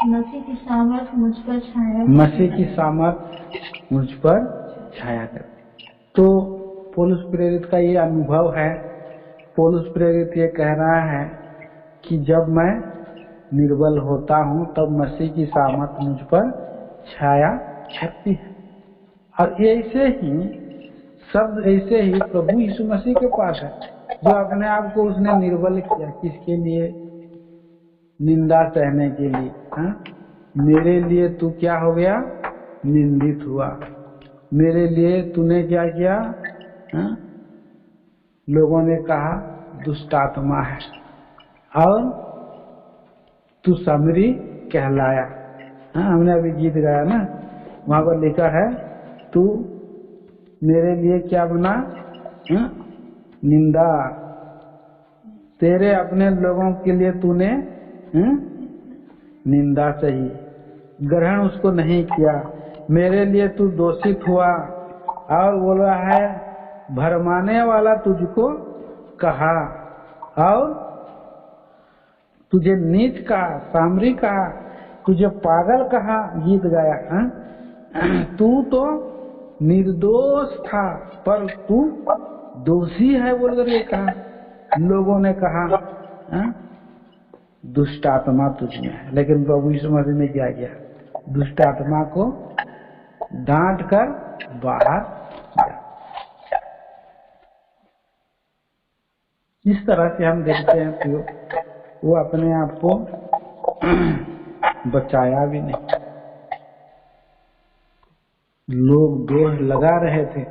मसीह की सामर्थ मुझ पर छाया, मसीह की सामर्थ मुझ पर छाया कर। तो पौलुस प्रेरित का ये अनुभव है। पौलुस प्रेरित ये कह रहा है कि जब मैं निर्बल होता हूँ तब मसीह की सामर्थ मुझ पर छाया करती है। और ऐसे ही शब्द ऐसे ही प्रभु यीशु मसीह के पास है, जो अपने आप को उसने निर्बल किया। किसके लिए? निंदा सहने के लिए। हाँ, मेरे लिए तू क्या हो गया, निंदित हुआ। मेरे लिए तूने क्या किया, हा? लोगों ने कहा दुष्ट आत्मा है, और तू सामरी कहलाया। हाँ, हमने अभी गीत गाया ना, वहां पर लिखा है तू मेरे लिए क्या बना, हा? निंदा। तेरे अपने लोगों के लिए तूने निंदा सही, ग्रहण उसको नहीं किया। मेरे लिए तू दोषित हुआ, और बोल रहा है भरमाने वाला तुझको कहा, और तुझे नीच कहा, सामरी कहा, तुझे पागल कहा, गीत गाया। हाँ? तू तो निर्दोष था, पर तू दोषी है बोल कर कहा। लोगों ने कहा हाँ? दुष्ट आत्मा तुझ में है। लेकिन प्रभु यीशु मसीह ने क्या किया, दुष्ट आत्मा को डांट कर बाहर किया। इस तरह से हम देखते हैं कि वो अपने आप को बचाया भी नहीं। लोग दोष लगा रहे थे,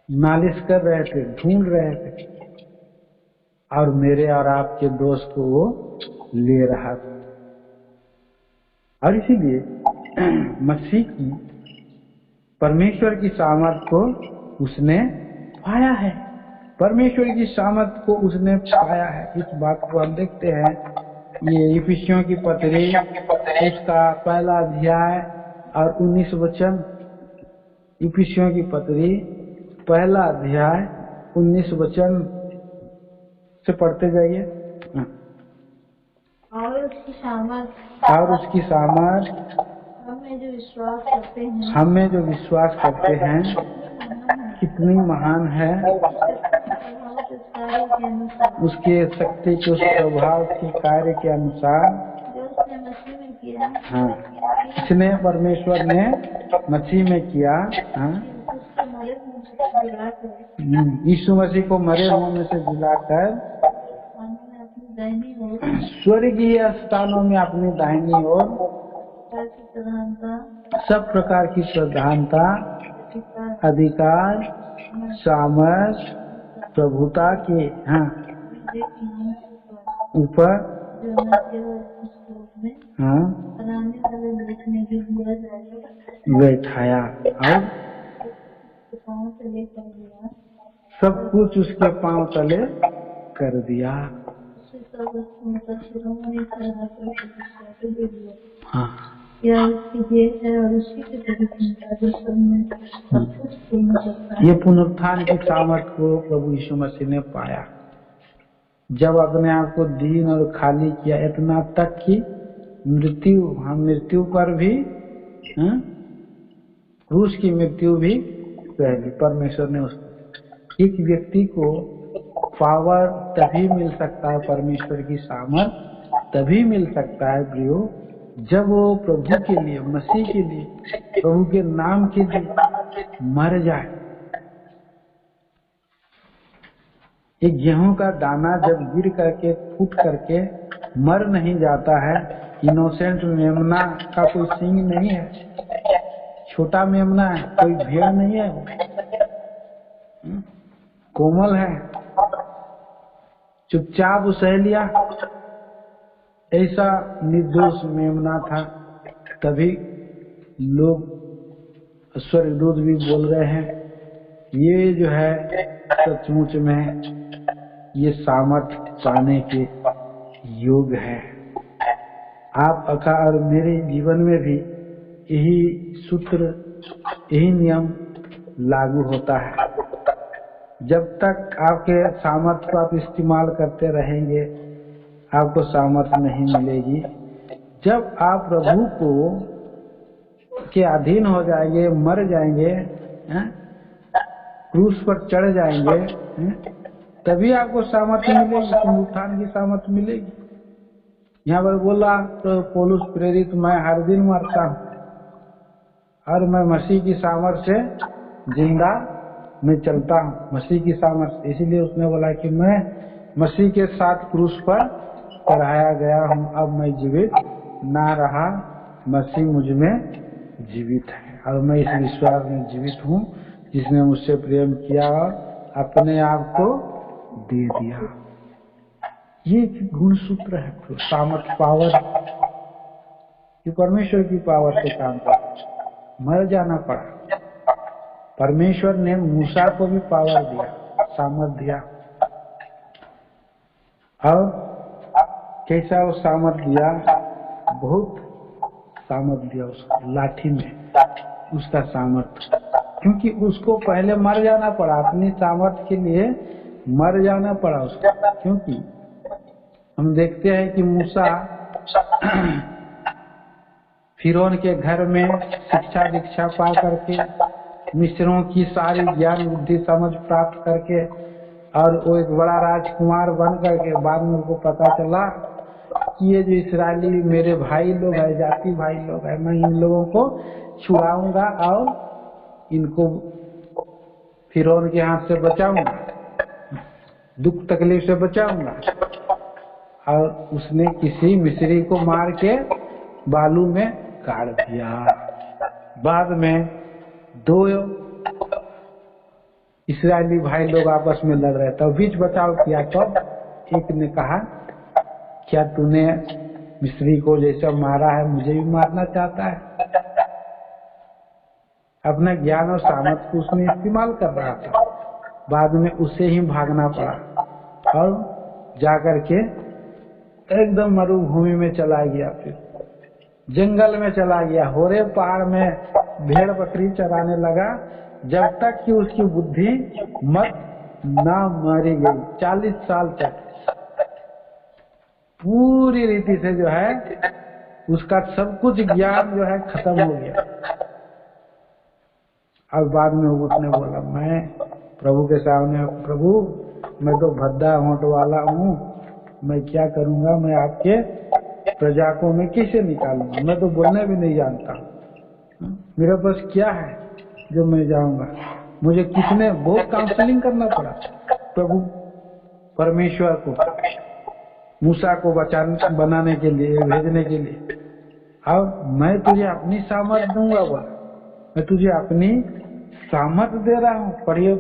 नालिश कर रहे थे, ढूंढ रहे थे, और मेरे और आपके दोष को वो ले रहा था। और इसीलिए मसीह की, परमेश्वर की सामर्थ को उसने पाया है, परमेश्वर की सामर्थ को उसने पाया है। इस बात को हम देखते हैं, ये इफिसियों की पत्री उसका पहला अध्याय और 19 वचन। इफिसियों की पत्री पहला अध्याय 19 वचन से पढ़ते जाइए। और उसकी सामर्थ, और उसकी सामर्थ हमें जो विश्वास करते हैं, हमें जो विश्वास करते हैं कितनी महान है, कार्य के अनुसार, उसके शक्ति के उस स्वभाव के कार्य के अनुसार जो उसने मसीह में किया। हाँ, इसने परमेश्वर ने मसीह में किया। हाँ, उसके मरे होने से जिलाकर, यीशु मसीह को मरे होने से जिलाकर अपनी दाहिनी ओर, स्वर्गीय स्थानों में अपनी दाहिनी ओर सब प्रकार की प्रधानता, अधिकार, सामर्थ, प्रभुता के हाँ ऊपर हाँ बैठाया, और सब कुछ उसके पांव तले कर दिया। हाँ, ये पुनरुत्थान की सामर्थ को प्रभु यीशु मसीह ने पाया जब अपने आप को दीन और खाली किया, इतना तक कि मृत्यु, हम मृत्यु पर भी क्रूस की मृत्यु भी पहली परमेश्वर ने उसको। एक व्यक्ति को पावर तभी मिल सकता है, परमेश्वर की सामर्थ तभी मिल सकता है प्रियो, जब वो प्रभु के लिए, मसीह के लिए, प्रभु के नाम के लिए मर जाए। एक गेहूं का दाना जब गिर करके फूट करके मर नहीं जाता है, इनोसेंट मेमना का कोई सींग नहीं है, छोटा मेमना है, कोई भेड़ नहीं है, वो कोमल है, चुपचाप सह लिया, ऐसा निर्दोष मेमना था। तभी लोग स्वर्गदूत भी बोल रहे हैं, ये जो है सचमुच में ये सामर्थ पाने के योग है। आप अका और मेरे जीवन में भी यही सूत्र, यही नियम लागू होता है। जब तक आपके सामर्थ को आप इस्तेमाल करते रहेंगे, आपको सामर्थ नहीं मिलेगी। जब आप प्रभु को के अधीन हो जाएंगे, मर जाएंगे, क्रूस पर चढ़ जाएंगे, तभी आपको सामर्थ्य मिलेगी, पुनरुत्थान की सामर्थ्य मिलेगी। यहाँ पर बोला तो पौलुस प्रेरित, मैं हर दिन मरता हूँ और मैं मसीह की सामर्थ्य से जिंदा मैं चलता हूँ, मसीह की सामर्थ्य। इसीलिए उसने बोला कि मैं मसीह के साथ क्रूस पर चढ़ाया गया हूँ, अब मैं जीवित ना रहा, मसीह मुझ में जीवित है और मैं इस विश्वास में जीवित हूँ जिसने मुझसे प्रेम किया और अपने आप को दे दिया। ये गुण सूत्र है, सामर्थ, पावर, कि परमेश्वर की पावर से काम कर मर जाना पड़ा। परमेश्वर ने मूसा को भी पावर दिया, सामर्थ दिया, और कैसा वो सामर्थ दिया, बहुत सामर्थ दिया उसको, लाठी में उसका सामर्थ, क्योंकि उसको पहले मर जाना पड़ा, अपनी सामर्थ के लिए मर जाना पड़ा उसको। क्योंकि हम देखते हैं कि मूसा फिरौन के घर में शिक्षा दीक्षा पा करके, मिस्रों की सारी ज्ञान बुद्धि समझ प्राप्त करके, और वो एक बड़ा राजकुमार बन करके, बाद में उनको पता चला कि ये जो इस्राएली मेरे भाई लोग हैं, जाति भाई लोग हैं, मैं इन लोगों को छुड़ाऊंगा और इनको फिरौन के हाथ से बचाऊंगा, दुख तकलीफ से बचाऊंगा। और उसने किसी मिस्री को मार के बालू में गाड़ दिया। बाद में दो इस्राएली भाई लोग आपस में लड़ रहे थे, बीच बचाव किया। तो एक ने कहा, क्या तूने मिस्री को जैसा मारा है मुझे भी मारना चाहता है? अपना ज्ञान और सामर्थ्य को उसने इस्तेमाल कर रहा था। बाद में उसे ही भागना पड़ा और जाकर के एकदम मरुभूमि में चला गया, फिर जंगल में चला गया, होरे पहाड़ में भेड़ बकरी चराने लगा, जब तक कि उसकी बुद्धि मत ना मारी गई। 40 साल तक पूरी रीति से जो है उसका सब कुछ ज्ञान जो है खत्म हो गया। और बाद में उसने बोला, मैं प्रभु के सामने, प्रभु मैं तो भद्दा होंठ वाला हूँ, मैं क्या करूँगा, मैं आपके प्रजा को मैं कैसे निकालूंगा, मैं तो बोलने भी नहीं जानता, मेरे पास क्या है जो मैं जाऊंगा। मुझे किसने बहुत काउंसलिंग करना पड़ा प्रभु परमेश्वर को, मूसा को बनाने के लिए, भेजने के लिए। अब मैं तुझे अपनी सामर्थ दूंगा, बोला मैं तुझे अपनी सामर्थ दे रहा हूँ। पढ़िए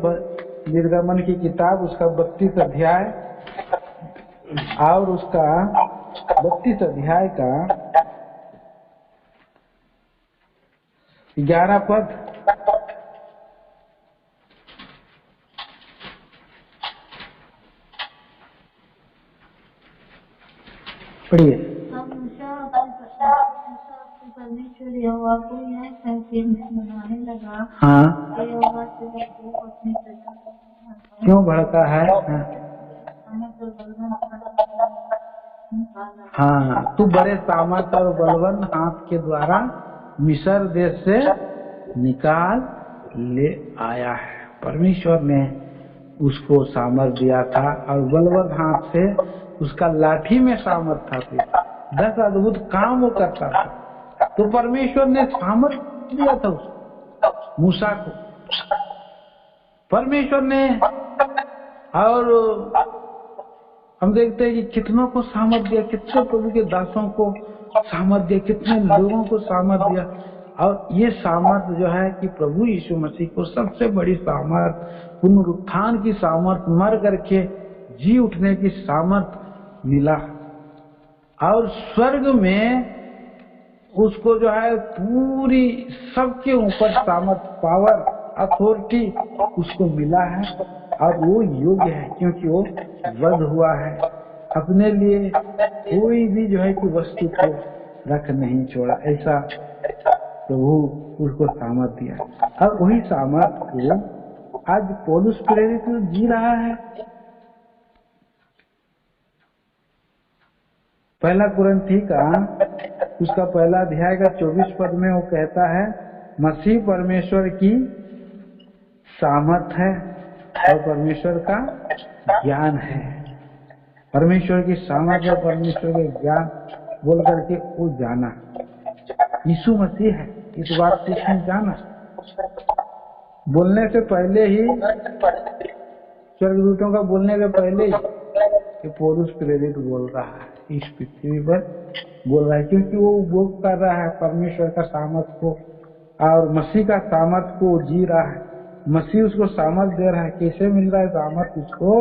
निर्गमन की किताब, उसका 32 अध्याय और उसका 32 अध्याय का 11 पद। पढ़िए। परमेश्वर यहोवा को यह कहकर मनाने लगा, हाँ, यहोवा से वो अपनी प्रजा को क्यों भड़का है? हाँ, तू बड़े सामर्थ और बलवान हाथ के द्वारा मिस्र देश से निकाल ले आया है। परमेश्वर ने उसको सामर्थ दिया था और बलवान हाथ से, उसका लाठी में सामर्थ था, 10 अद्भुत काम वो करता था। तो परमेश्वर ने सामर्थ दिया था उसको, मूसा को परमेश्वर ने। और हम देखते हैं कि कितनों को सामर्थ दिया, कितने प्रभु के दासों को सामर्थ दिया, कितने लोगों को सामर्थ दिया। और ये सामर्थ जो है कि प्रभु यीशु मसीह को सबसे बड़ी सामर्थ, पुनरुत्थान की सामर्थ, मर करके जी उठने की सामर्थ मिला। और स्वर्ग में उसको जो है पूरी सबके ऊपर सामर्थ, पावर, अथॉरिटी उसको मिला है। और वो योग्य है क्योंकि वो वध हुआ है, अपने लिए कोई भी जो है कि वस्तु को रख नहीं छोड़ा। ऐसा प्रभु उसको सामर्थ दिया। और वही सामर्थ को आज पौलुस प्रेरित जी रहा है। पहला कुरिन्थी का उसका पहला अध्याय का 24 पद में वो कहता है, मसीह परमेश्वर की सामर्थ है और परमेश्वर का ज्ञान है। परमेश्वर की सामर्थ और परमेश्वर के ज्ञान बोल करके वो जाना यीशु मसीह है, इस बात को उसने जाना। बोलने से पहले ही, स्वर्गदूतों का बोलने से पहले ही, ये पौलुस प्रेरित बोल रहा है इस पृथ्वी पर बोल रहा है, क्योंकि वो उपभोग कर रहा है परमेश्वर का सामर्थ को और मसीह का सामर्थ को जी रहा है। मसीह उसको सामर्थ दे रहा है। कैसे मिल रहा है सामर्थ उसको?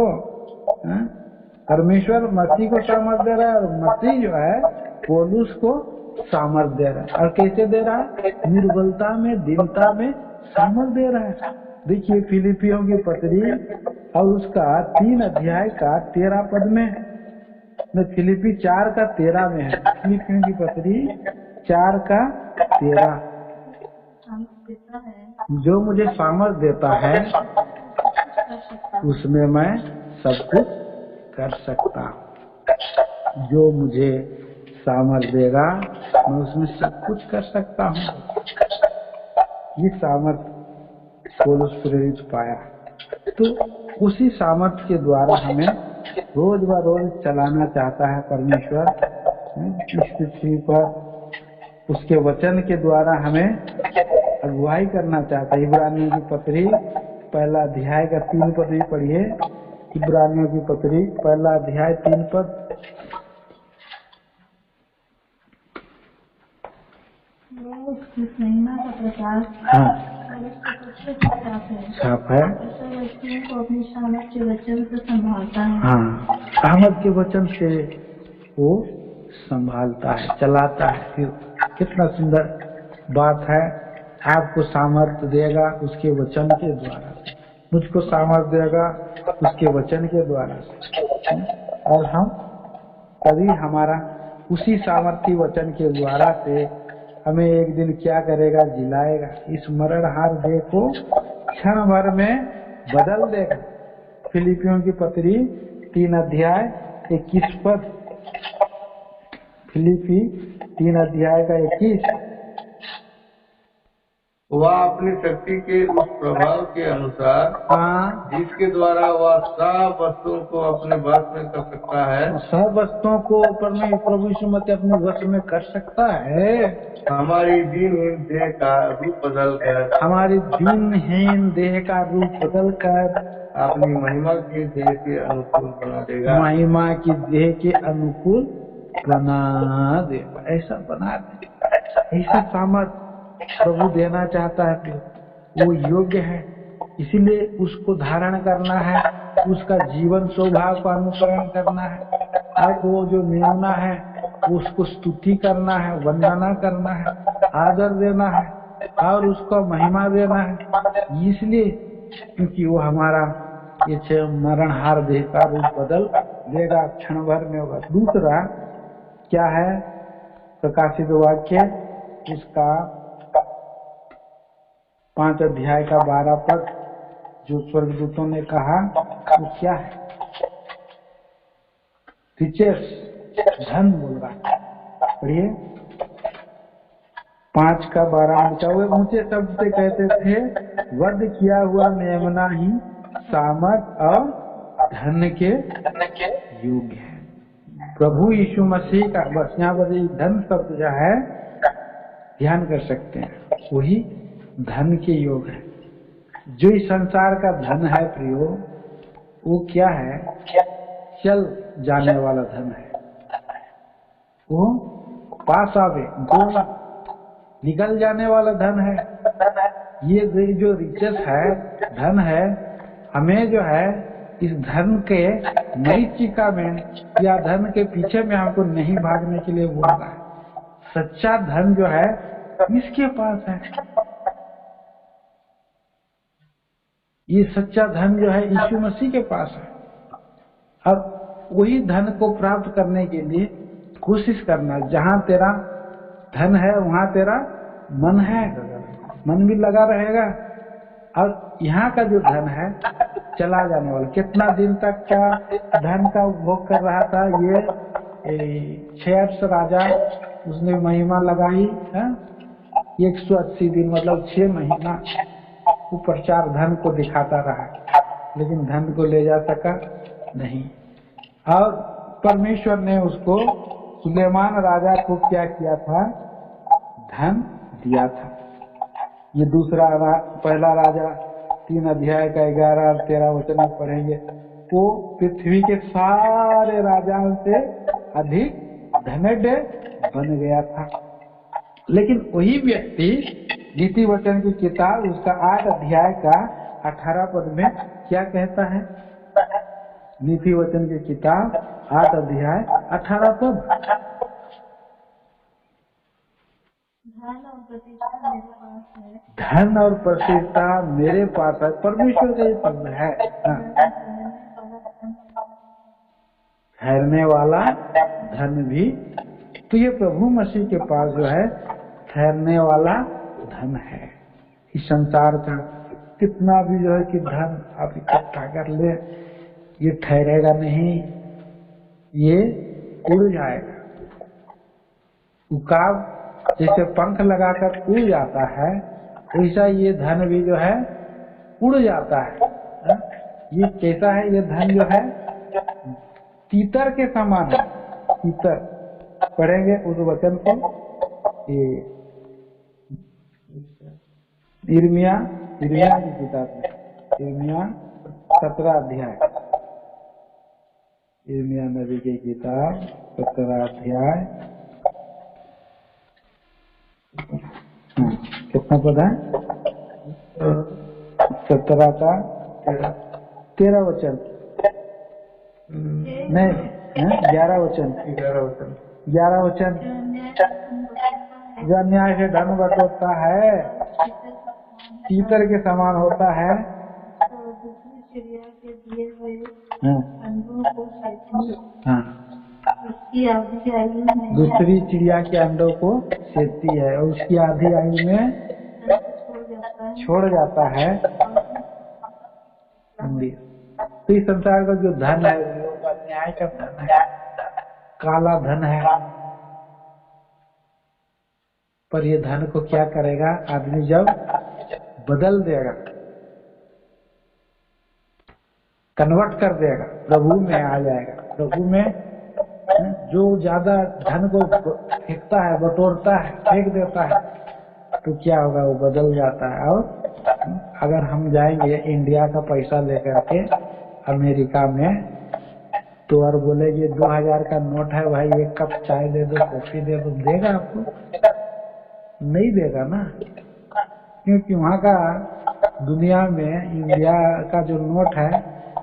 परमेश्वर मसीह को सामर्थ दे रहा है और मसीह जो है पौलुस को सामर्थ दे रहा है। और कैसे दे रहा है? निर्बलता में, दीनता में सामर्थ दे रहा है। देखिए फिलिपियों की पत्री और उसका 3 अध्याय का 13 पद में, फिलिपी 4 का 13 में है। फिलिपियों की पत्री 4 का 13, देता है, जो मुझे सामर्थ देता है कर सकता हूँ। उसमें मैं सब कुछ कर सकता हूँ। जो मुझे सामर्थ देगा मैं उसमें सब कुछ कर सकता हूँ। ये सामर्थ पौलुस प्रेरित पाया, तो उसी सामर्थ के द्वारा हमें रोज ब रोज चलाना चाहता है परमेश्वर इस पृथ्वी पर। उसके वचन के द्वारा हमें अगुवाई करना चाहता है। इब्रानियों की पत्री 1 अध्याय का 3 पद भी पढ़िए। इब्रानियों की पत्री 1 अध्याय 3 पद। वो इस महिमा का प्रकाश हाँ, और उसके पत्र की छाप है। ऐसा वस्तुओं को अपनी सामर्थ के वचन से संभालता है। हाँ, सामर्थ के वचन से वो संभालता है, चलाता है। फिर कितना सुंदर बात है। आपको सामर्थ देगा उसके वचन के द्वारा से, मुझको सामर्थ देगा उसके वचन के द्वारा से। और हम तभी हमारा उसी सामर्थी वचन के द्वारा से हमें एक दिन क्या करेगा? जिलाएगा। इस मरणहार देह को क्षण भर में बदल देगा। फिलिपियों की पत्री 3 अध्याय 21 पद। फिलिपी 3 अध्याय का 21। वह अपनी शक्ति के उस प्रभाव के अनुसार हाँ, जिसके द्वारा वह सब वस्तुओं को अपने वश में कर सकता है, सब वस्तुओं को प्रभु यीशु मसीह अपने वश में कर सकता है। हमारी दीनहीन देह का रूप बदल कर हमारी दीनहीन देह का रूप बदल कर अपनी महिमा के देह के अनुकूल बना देगा। महिमा की देह के अनुकूल बना देगा। ऐसा बना देगा। ऐसा सामर्थ प्रभु देना चाहता है। फिर वो योग्य है, इसीलिए उसको धारण करना है, उसका जीवन स्वभाव का अनुकरण करना है। और वो जो मेमना है उसको स्तुति करना है, वंदना करना है, आदर देना है और उसको महिमा देना है। इसलिए क्योंकि वो हमारा ये मरणहार देह का रूप बदल देगा, क्षण भर में होगा। दूसरा क्या है? प्रकाशित वाक्य उसका 5 अध्याय का 12 पद, जो स्वर्गदूतों ने कहा वो क्या है? रिचेस, धन बोल रहा है। पढ़िए 5 का 12 में क्या हुए? ऊंचे शब्द से कहते थे, वध किया हुआ मेमना ही सामर्थ और धन के योग्य है। प्रभु यीशु मसीह का, बस यहाँ पर धन शब्द जो है ध्यान कर सकते हैं, वही धन के योग है। जो इस संसार का धन है प्रियो, वो क्या है? चल जाने वाला धन है। वो पास आवे दो निकल जाने वाला धन है। ये जो रिचेस है, धन है, हमें जो है इस धन के मरीचिका में या धन के पीछे में हमको नहीं भागने के लिए बोल रहा है। सच्चा धन जो है इसके पास है। ये सच्चा धन जो है यीशु मसीह के पास है। अब वही धन को प्राप्त करने के लिए कोशिश करना। जहाँ तेरा धन है वहाँ तेरा मन है, मन भी लगा रहेगा। और यहाँ का जो धन है चला जाने वाला। कितना दिन तक का धन का उपभोग कर रहा था ये 6 राजा, उसने महिमा लगाई है 180 दिन, मतलब 6 महीना वो प्रचार धन को दिखाता रहा, लेकिन धन को ले जा सका नहीं। और परमेश्वर ने उसको, सुलेमान राजा को क्या किया था? धन दिया था। ये पहला राजा 3 अध्याय का 11 और 13 वचन में पढ़ेंगे। वो पृथ्वी के सारे राजाओं से अधिक धनढ़ बन गया था। लेकिन वही व्यक्ति नीति वचन की किताब उसका 8 अध्याय का 18 पद में क्या कहता है? नीति वचन की किताब 8 अध्याय 18 पद, धन और प्रतिष्ठा मेरे पास है, धन और प्रसिद्धता मेरे पास है। परमेश्वर का ये शब्द है। ठहरने वाला धन भी, तो ये प्रभु मसीह के पास जो है ठहरने वाला धन है। इस संसार का कितना भी जो है कि धन आप इकट्ठा कर ले, ये ठहरेगा नहीं, ये उड़ जाएगा। उकाब जैसे पंख लगाकर उड़ जाता है, वैसा ये धन भी जो है उड़ जाता है। ये कैसा है? ये धन जो है तीतर के समान है। तीतर पढ़ेंगे उस वचन को, ये यिर्मयाह की किताब में, यिर्मयाह 17 अध्याय, यिर्मयाह नबी की किताब 17 अध्याय, कितना पद है? 17 का 13 वचन, नहीं 11 वचन, 11 वचन। जो अन्याय से धन बटोरता है तीतर के समान होता है, तो दूसरी चिड़िया के दिए हुए अंडों को उसकी आधी आयु में दूसरी चिड़िया के अंडों को सेती है और उसकी आधी आयु में छोड़ जाता है। तो इस संसार का जो धन है वो अन्याय का धन है, काला धन है। पर ये धन को क्या करेगा आदमी? जब बदल देगा, कन्वर्ट कर देगा, प्रभु में आ जाएगा। प्रभु में जो ज्यादा धन को फेंकता है, बटोरता है, फेंक देता है, तो क्या होगा? वो बदल जाता है। और अगर हम जाएंगे इंडिया का पैसा लेकर के अमेरिका में, तो और बोलेंगे 2000 का नोट है भाई, एक कप चाय दे दो, कॉफी दे दो, देगा आपको? नहीं देगा ना, क्योंकि वहाँ का दुनिया में इंडिया का जो नोट है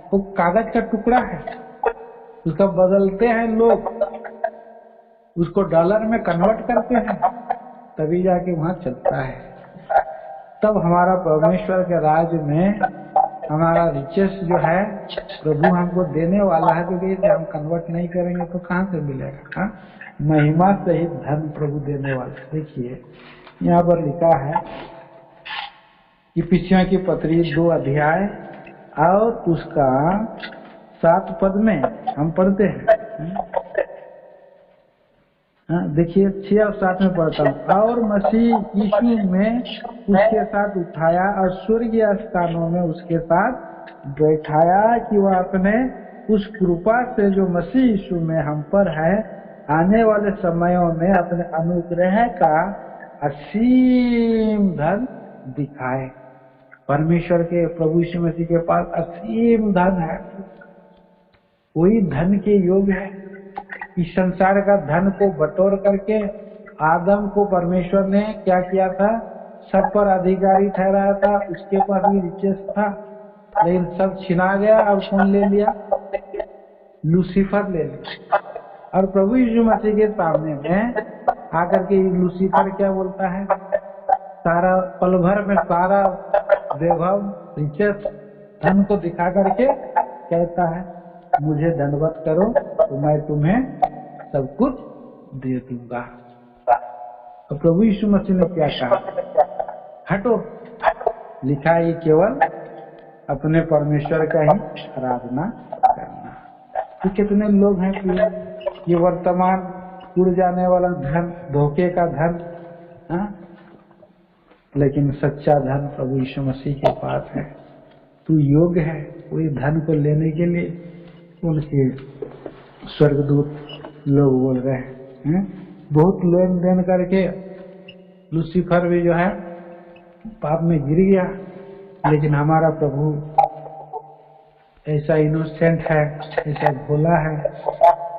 वो कागज का टुकड़ा है, उसका बदलते हैं लोग, उसको डॉलर में कन्वर्ट करते हैं, तभी जाके वहाँ चलता है। तब हमारा परमेश्वर के राज्य में हमारा रिचेस जो है प्रभु हमको देने वाला है, क्योंकि इसे हम कन्वर्ट नहीं करेंगे तो कहाँ से मिलेगा? हाँ, महिमा सहित धन प्रभु देने वाला। देखिए यहाँ पर लिखा है कि इफिसियों की पत्री 2 अध्याय और उसका 7 पद में हम पढ़ते हैं। देखिए 6 और 7 में पढ़ता हूँ। और मसीह यीशु में उसके साथ उठाया और स्वर्गीय स्थानों में उसके साथ बैठाया, कि वह अपने उस कृपा से जो मसीह यीशु में हम पर है, आने वाले समयों में अपने अनुग्रह का असीम धन दिखाए। परमेश्वर के प्रभु यीशु मसीह के पास असीम धन है, वही धन के योग है। इस संसार का धन को बटोर करके आदम को परमेश्वर ने क्या किया था? सब पर अधिकारी ठहराया था, उसके पास भी रिचेस था, लेकिन सब छिना गया। और कौन ले लिया? लूसीफर ले लिया। और प्रभु यीशु मसीह के सामने में आकर के लूसीफर क्या बोलता है? सारा पल भर में सारा वैभव रिचेस धन को दिखा करके कहता है मुझे दंडवत करो तो मैं तुम्हें सब कुछ दे दूंगा। तो प्रभु यीशु मसीह ने क्या कहा? हटो, लिखा है केवल अपने परमेश्वर का ही आराधना करना। तो कितने लोग हैं कि ये वर्तमान उड़ जाने वाला धन, धोखे का धन, लेकिन सच्चा धन प्रभु यीशु मसीह के पास है। तू योग्य है वही धन को लेने के लिए। उनके स्वर्गदूत लोग बोल रहे हैं, बहुत लेन देन करके लूसीफर भी जो है पाप में गिर गया, लेकिन हमारा प्रभु ऐसा इनोसेंट है, ऐसा भोला है,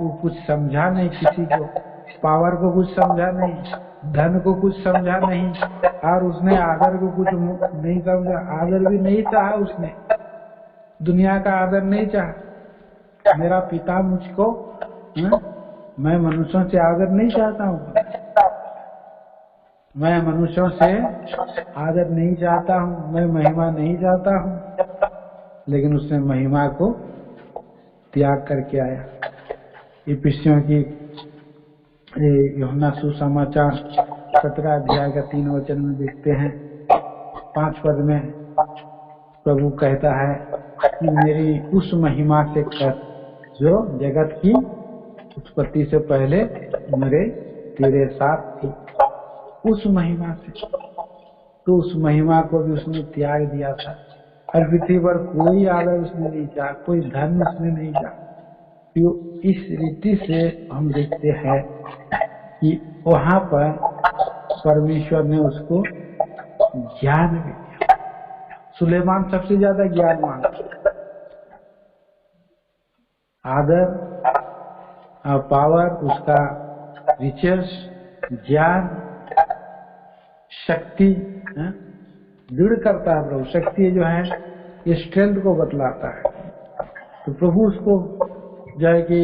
वो कुछ समझा नहीं किसी को, पावर को कुछ समझा नहीं, धन को कुछ समझा नहीं, और उसने आदर को कुछ नहीं समझा। आदर भी नहीं चाहा उसने, दुनिया का आदर नहीं चाहा। मेरा पिता मुझको, मैं मनुष्यों से आदर नहीं चाहता हूँ, मैं मनुष्यों से आदर नहीं चाहता हूँ, मैं महिमा नहीं चाहता हूँ। लेकिन उसने महिमा को त्याग करके आया। इफिसियों की यूहन्ना सुसमाचार 17 अध्याय का 3 वचन में देखते हैं, 5 पद में प्रभु कहता है कि मेरी उस महिमा से कर जो जगत की उत्पत्ति से पहले तेरे साथ थी। उस महिमा से, तो उस महिमा को भी उसने त्याग दिया था। और पृथ्वी पर कोई आदर उसने नहीं चाहा, कोई धन उसने नहीं चाहा। तो इस रीति से हम देखते हैं कि वहां पर परमेश्वर ने उसको ज्ञान भी दिया। सुलेमान सबसे ज्यादा ज्ञानवान, आदर और पावर, उसका रिचर्स, ज्ञान, शक्ति दृढ़ करता है। प्रभु शक्ति जो है ये स्ट्रेंथ को बतलाता है। तो प्रभु उसको जो है कि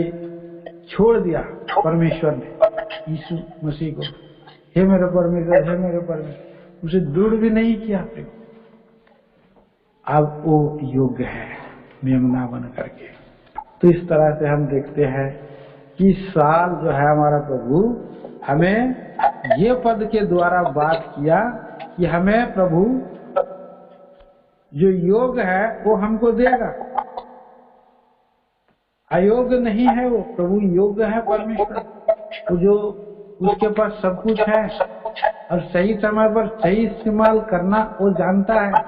छोड़ दिया परमेश्वर ने, यीशु मसीह को, हे मेरे परमेश्वर, हे मेरे परमेश्वर, उसे दृढ़ भी नहीं किया। अब वो योग्य है मेमना बन करके। तो इस तरह से हम देखते हैं कि साल जो है हमारा प्रभु हमें ये पद के द्वारा बात किया कि हमें प्रभु जो योग है वो हमको देगा, अयोग्य नहीं है वो, प्रभु योग्य है परमेश्वर। तो जो उसके पास सब कुछ है और सही समय पर सही इस्तेमाल करना वो जानता है।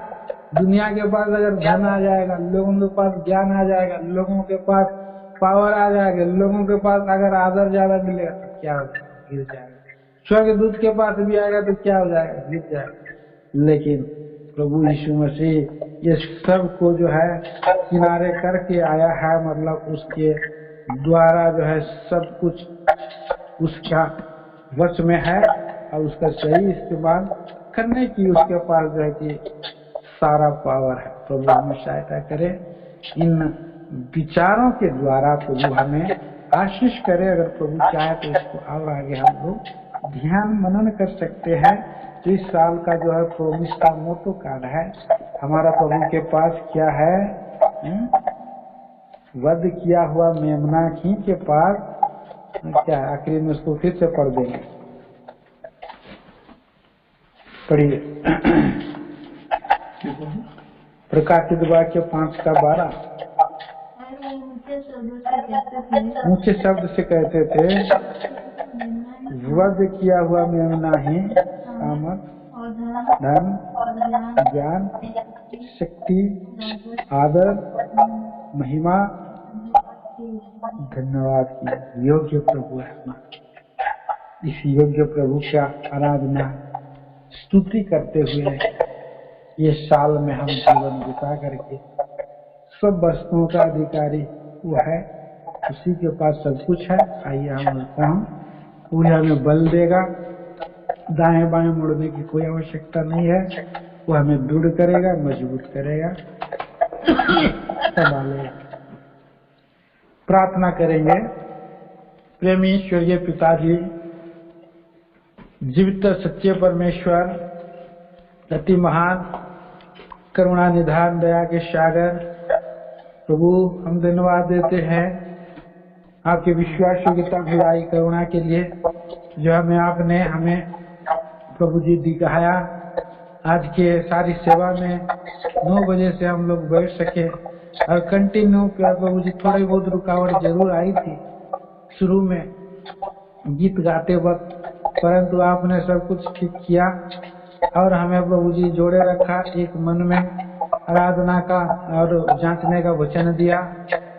दुनिया के पास अगर धन आ जाएगा, लोगों के पास ज्ञान आ जाएगा, लोगों के पास पावर आ जाएगा, लोगों के पास अगर आदर ज्यादा मिलेगा तो क्या हो जाएगा, गिर जाएगा। स्वर्ग दूत के पास भी आएगा तो क्या हो जाएगा, गिर जाएगा। लेकिन प्रभु यीशु मसीह ये सब को जो है किनारे करके आया है, मतलब उसके द्वारा जो है सब कुछ उसका वश में है और उसका सही इस्तेमाल करने की उसके पास जो है कि सारा पावर है। प्रभु हमें सहायता करे, इन विचारों के द्वारा प्रभु हमें आशीष करे। अगर प्रभु चाहे तो इसको और आगे हम लोग ध्यान मनन कर सकते हैं। तो इस साल का जो है प्रोमिस का मोटो कार्ड है हमारा प्रभु के पास क्या है, वध किया हुआ मेमना ही के पास क्या है। आखिरी में उसको फिर से पढ़ देंगे, पढ़िए। प्रकाशित वाक्य 5:12। ऊंचे शब्द से कहते थे, वध किया हुआ मेमना ही कामत, धन, ज्ञान, शक्ति, आदर, महिमा, धन्यवाद की योग्य प्रभु है। इस योग्य प्रभु का आराधना स्तुति करते हुए ये साल में हम जीवन बिता करके, सब वस्तुओं का अधिकारी वो है, उसी के पास सब कुछ है। आइए हम उसका पूरी हमें बल देगा, दाएं बाएं मुड़ने की कोई आवश्यकता नहीं है। वो हमें दृढ़ करेगा, मजबूत करेगा, संभालेगा। प्रार्थना करेंगे। प्रेमी ईश्वरीय पिताजी, जीवित सच्चे परमेश्वर, अति महान करुणा निधान दया के सागर प्रभु, हम धन्यवाद देते हैं आपके विश्वास योग्यता भलाई करुणा के लिए, जो हमें प्रभु जी दिखाया। आज के सारी सेवा में 9 बजे से हम लोग बैठ सके और कंटिन्यू किया। प्रभु जी थोड़ी बहुत रुकावट जरूर आई थी शुरू में गीत गाते वक्त, परंतु आपने सब कुछ ठीक किया और हमें प्रभु जी जोड़े रखा, एक मन में आराधना का और जांचने का वचन दिया।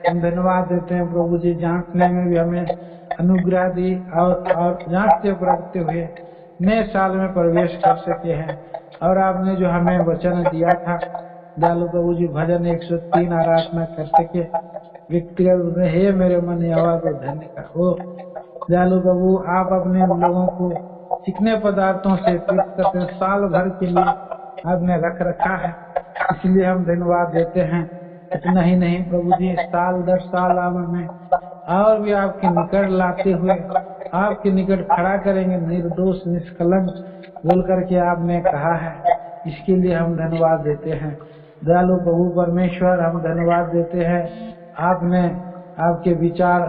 हम धन्यवाद देते हैं प्रभु जी, जांचने में भी हमें अनुग्रह दी और जांचते परखते हुए नए साल में प्रवेश कर सके हैं। और आपने जो हमें वचन दिया था दयालु प्रभु जी, भजन 103 आराधना कर सके व्यक्तिगत, हे मेरे मन यहोवा को धन्य कर, वो दयालु प्रभु आप अपने लोगों को चिकने पदार्थों से तृप्त करते हैं, साल भर के लिए आपने रख रखा है, इसलिए हम धन्यवाद देते हैं। इतना ही नहीं प्रभु जी, साल दर साल आप हमें और भी आपके निकट लाते हुए आपके निकट खड़ा करेंगे, निर्दोष निष्कलंक बोल करके आपने कहा है, इसके लिए हम धन्यवाद देते हैं। दयालु प्रभु परमेश्वर हम धन्यवाद देते हैं, आपने आपके विचार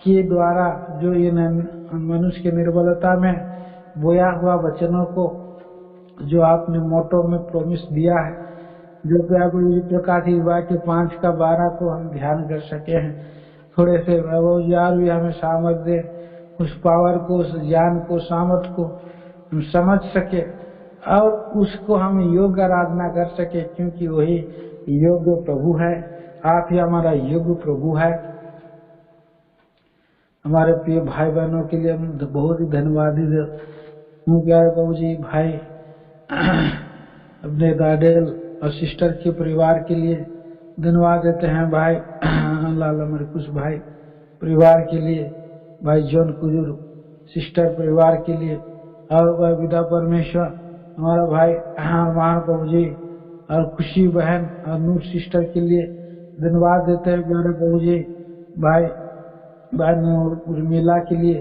के द्वारा जो ये मनुष्य की निर्बलता में बोया हुआ वचनों को जो आपने मोटो में प्रॉमिस दिया है, जो कि आप प्रकाश वाक्य 5 का 12 को हम ध्यान कर सके हैं, थोड़े से यार भी हमें सामर्थ्य दे, उस पावर को, उस ज्ञान को, सामर्थ्य को हम समझ सके और उसको हम योग्य आराधना कर सके, क्योंकि वही योग्य प्रभु है। आप ही हमारा योग्य प्रभु है। हमारे प्रिय भाई बहनों के लिए हम बहुत ही धन्यवादी हूँ प्यारे प्रभु जी। भाई अपने दाडेल और सिस्टर के परिवार के लिए धन्यवाद देते हैं। भाई लाला मरकुश भाई परिवार के लिए, भाई जॉन कुजूर सिस्टर परिवार के लिए, और भाई विदा परमेश्वर हमारा भाई महान प्रभु जी, और खुशी बहन और नूर सिस्टर के लिए धन्यवाद देते हैं प्यारे प्रभु जी। भाई उर्मिला के लिए,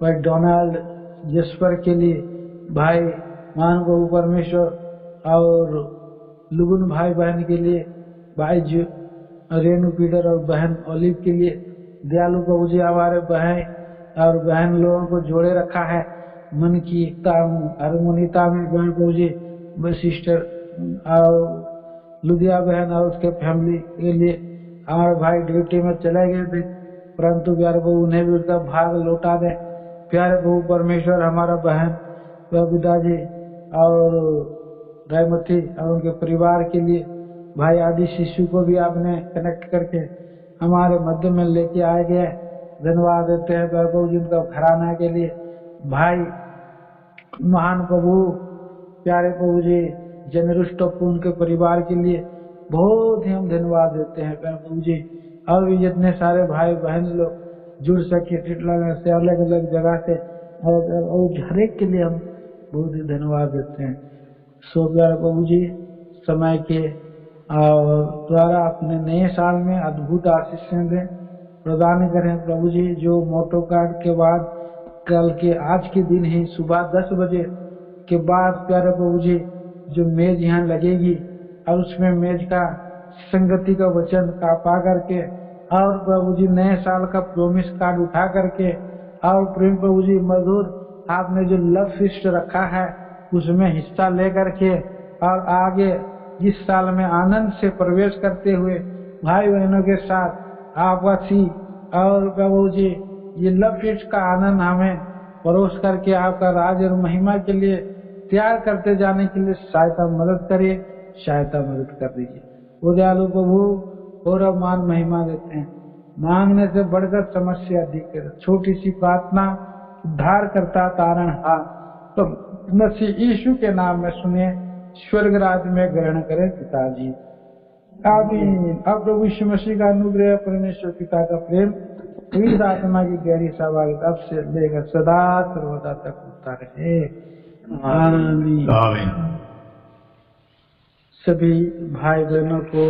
भाई डोनाल्ड जसपर के लिए, भाई महान प्रभु परमेश्वर और लुगुन भाई बहन के लिए, भाई जो रेणु पीडर और बहन ओलिव के लिए, दयालु प्रभु जी हमारे भाई और बहन लोगों को जोड़े रखा है मन की एकता हारमोनियता में। बहन प्रभु जी सिस्टर और लुधिया बहन और उसके फैमिली के लिए, हमारे भाई ड्यूटी में चले गए थे, परंतु प्यारे प्रभु उन्हें भी उनका भाग लौटा दे। प्यारे प्रभु परमेश्वर हमारा बहन पिताजी और रायमती और उनके परिवार के लिए, भाई आदि शिशु को भी आपने कनेक्ट करके हमारे मध्य में लेके आए गए, धन्यवाद देते हैं प्यारे प्रभु जी उनका घराना के लिए। भाई महान प्रभु प्यारे प्रभु जी जनरुष टप्पू उनके परिवार के लिए बहुत ही हम धन्यवाद देते हैं प्यारे प्रभु जी। और भी जितने सारे भाई बहन लोग जुड़ सके टिटलागढ़ से, अलग अलग जगह से, और हर एक के लिए हम बहुत ही धन्यवाद देते हैं। सो प्यारे प्रभु जी समय के द्वारा अपने नए साल में अद्भुत आशीषें दें, प्रदान करें प्रभु जी। जो मोटो कार्ड के बाद कल के आज के दिन ही सुबह 10 बजे के बाद प्यारे प्रभु जी जो मेज यहाँ लगेगी और उसमें मेज का संगति का वचन का पा करके, और प्रभु जी नए साल का प्रोमिस कार्ड उठा करके, और प्रेम प्रभु जी मधुर आपने जो लव फिस्ट रखा है उसमें हिस्सा ले करके, और आगे इस साल में आनंद से प्रवेश करते हुए भाई बहनों के साथ आपसी और प्रभु जी ये लव फिस्ट का आनंद हमें परोस करके आपका राज और महिमा के लिए तैयार करते जाने के लिए सहायता मदद करिए, सहायता मदद कर दीजिए। वो दयालु प्रभु और मान महिमा देते हैं, मांगने से बढ़कर समस्या अधिक है। छोटी सी प्रार्थना उद्धार करता तारण हार, तो मसीह यीशु के नाम में सुनिए, स्वर्ग राज्य में ग्रहण करें पिताजी, आमीन। अब प्रभु यीशु मसीह का अनुग्रह, परमेश्वर पिता का प्रेम, पवित्र आत्मा की गहरी सहभागिता अब से लेकर सदा सर्वदा तक होता रहे, आमीन। सभी भाई बहनों को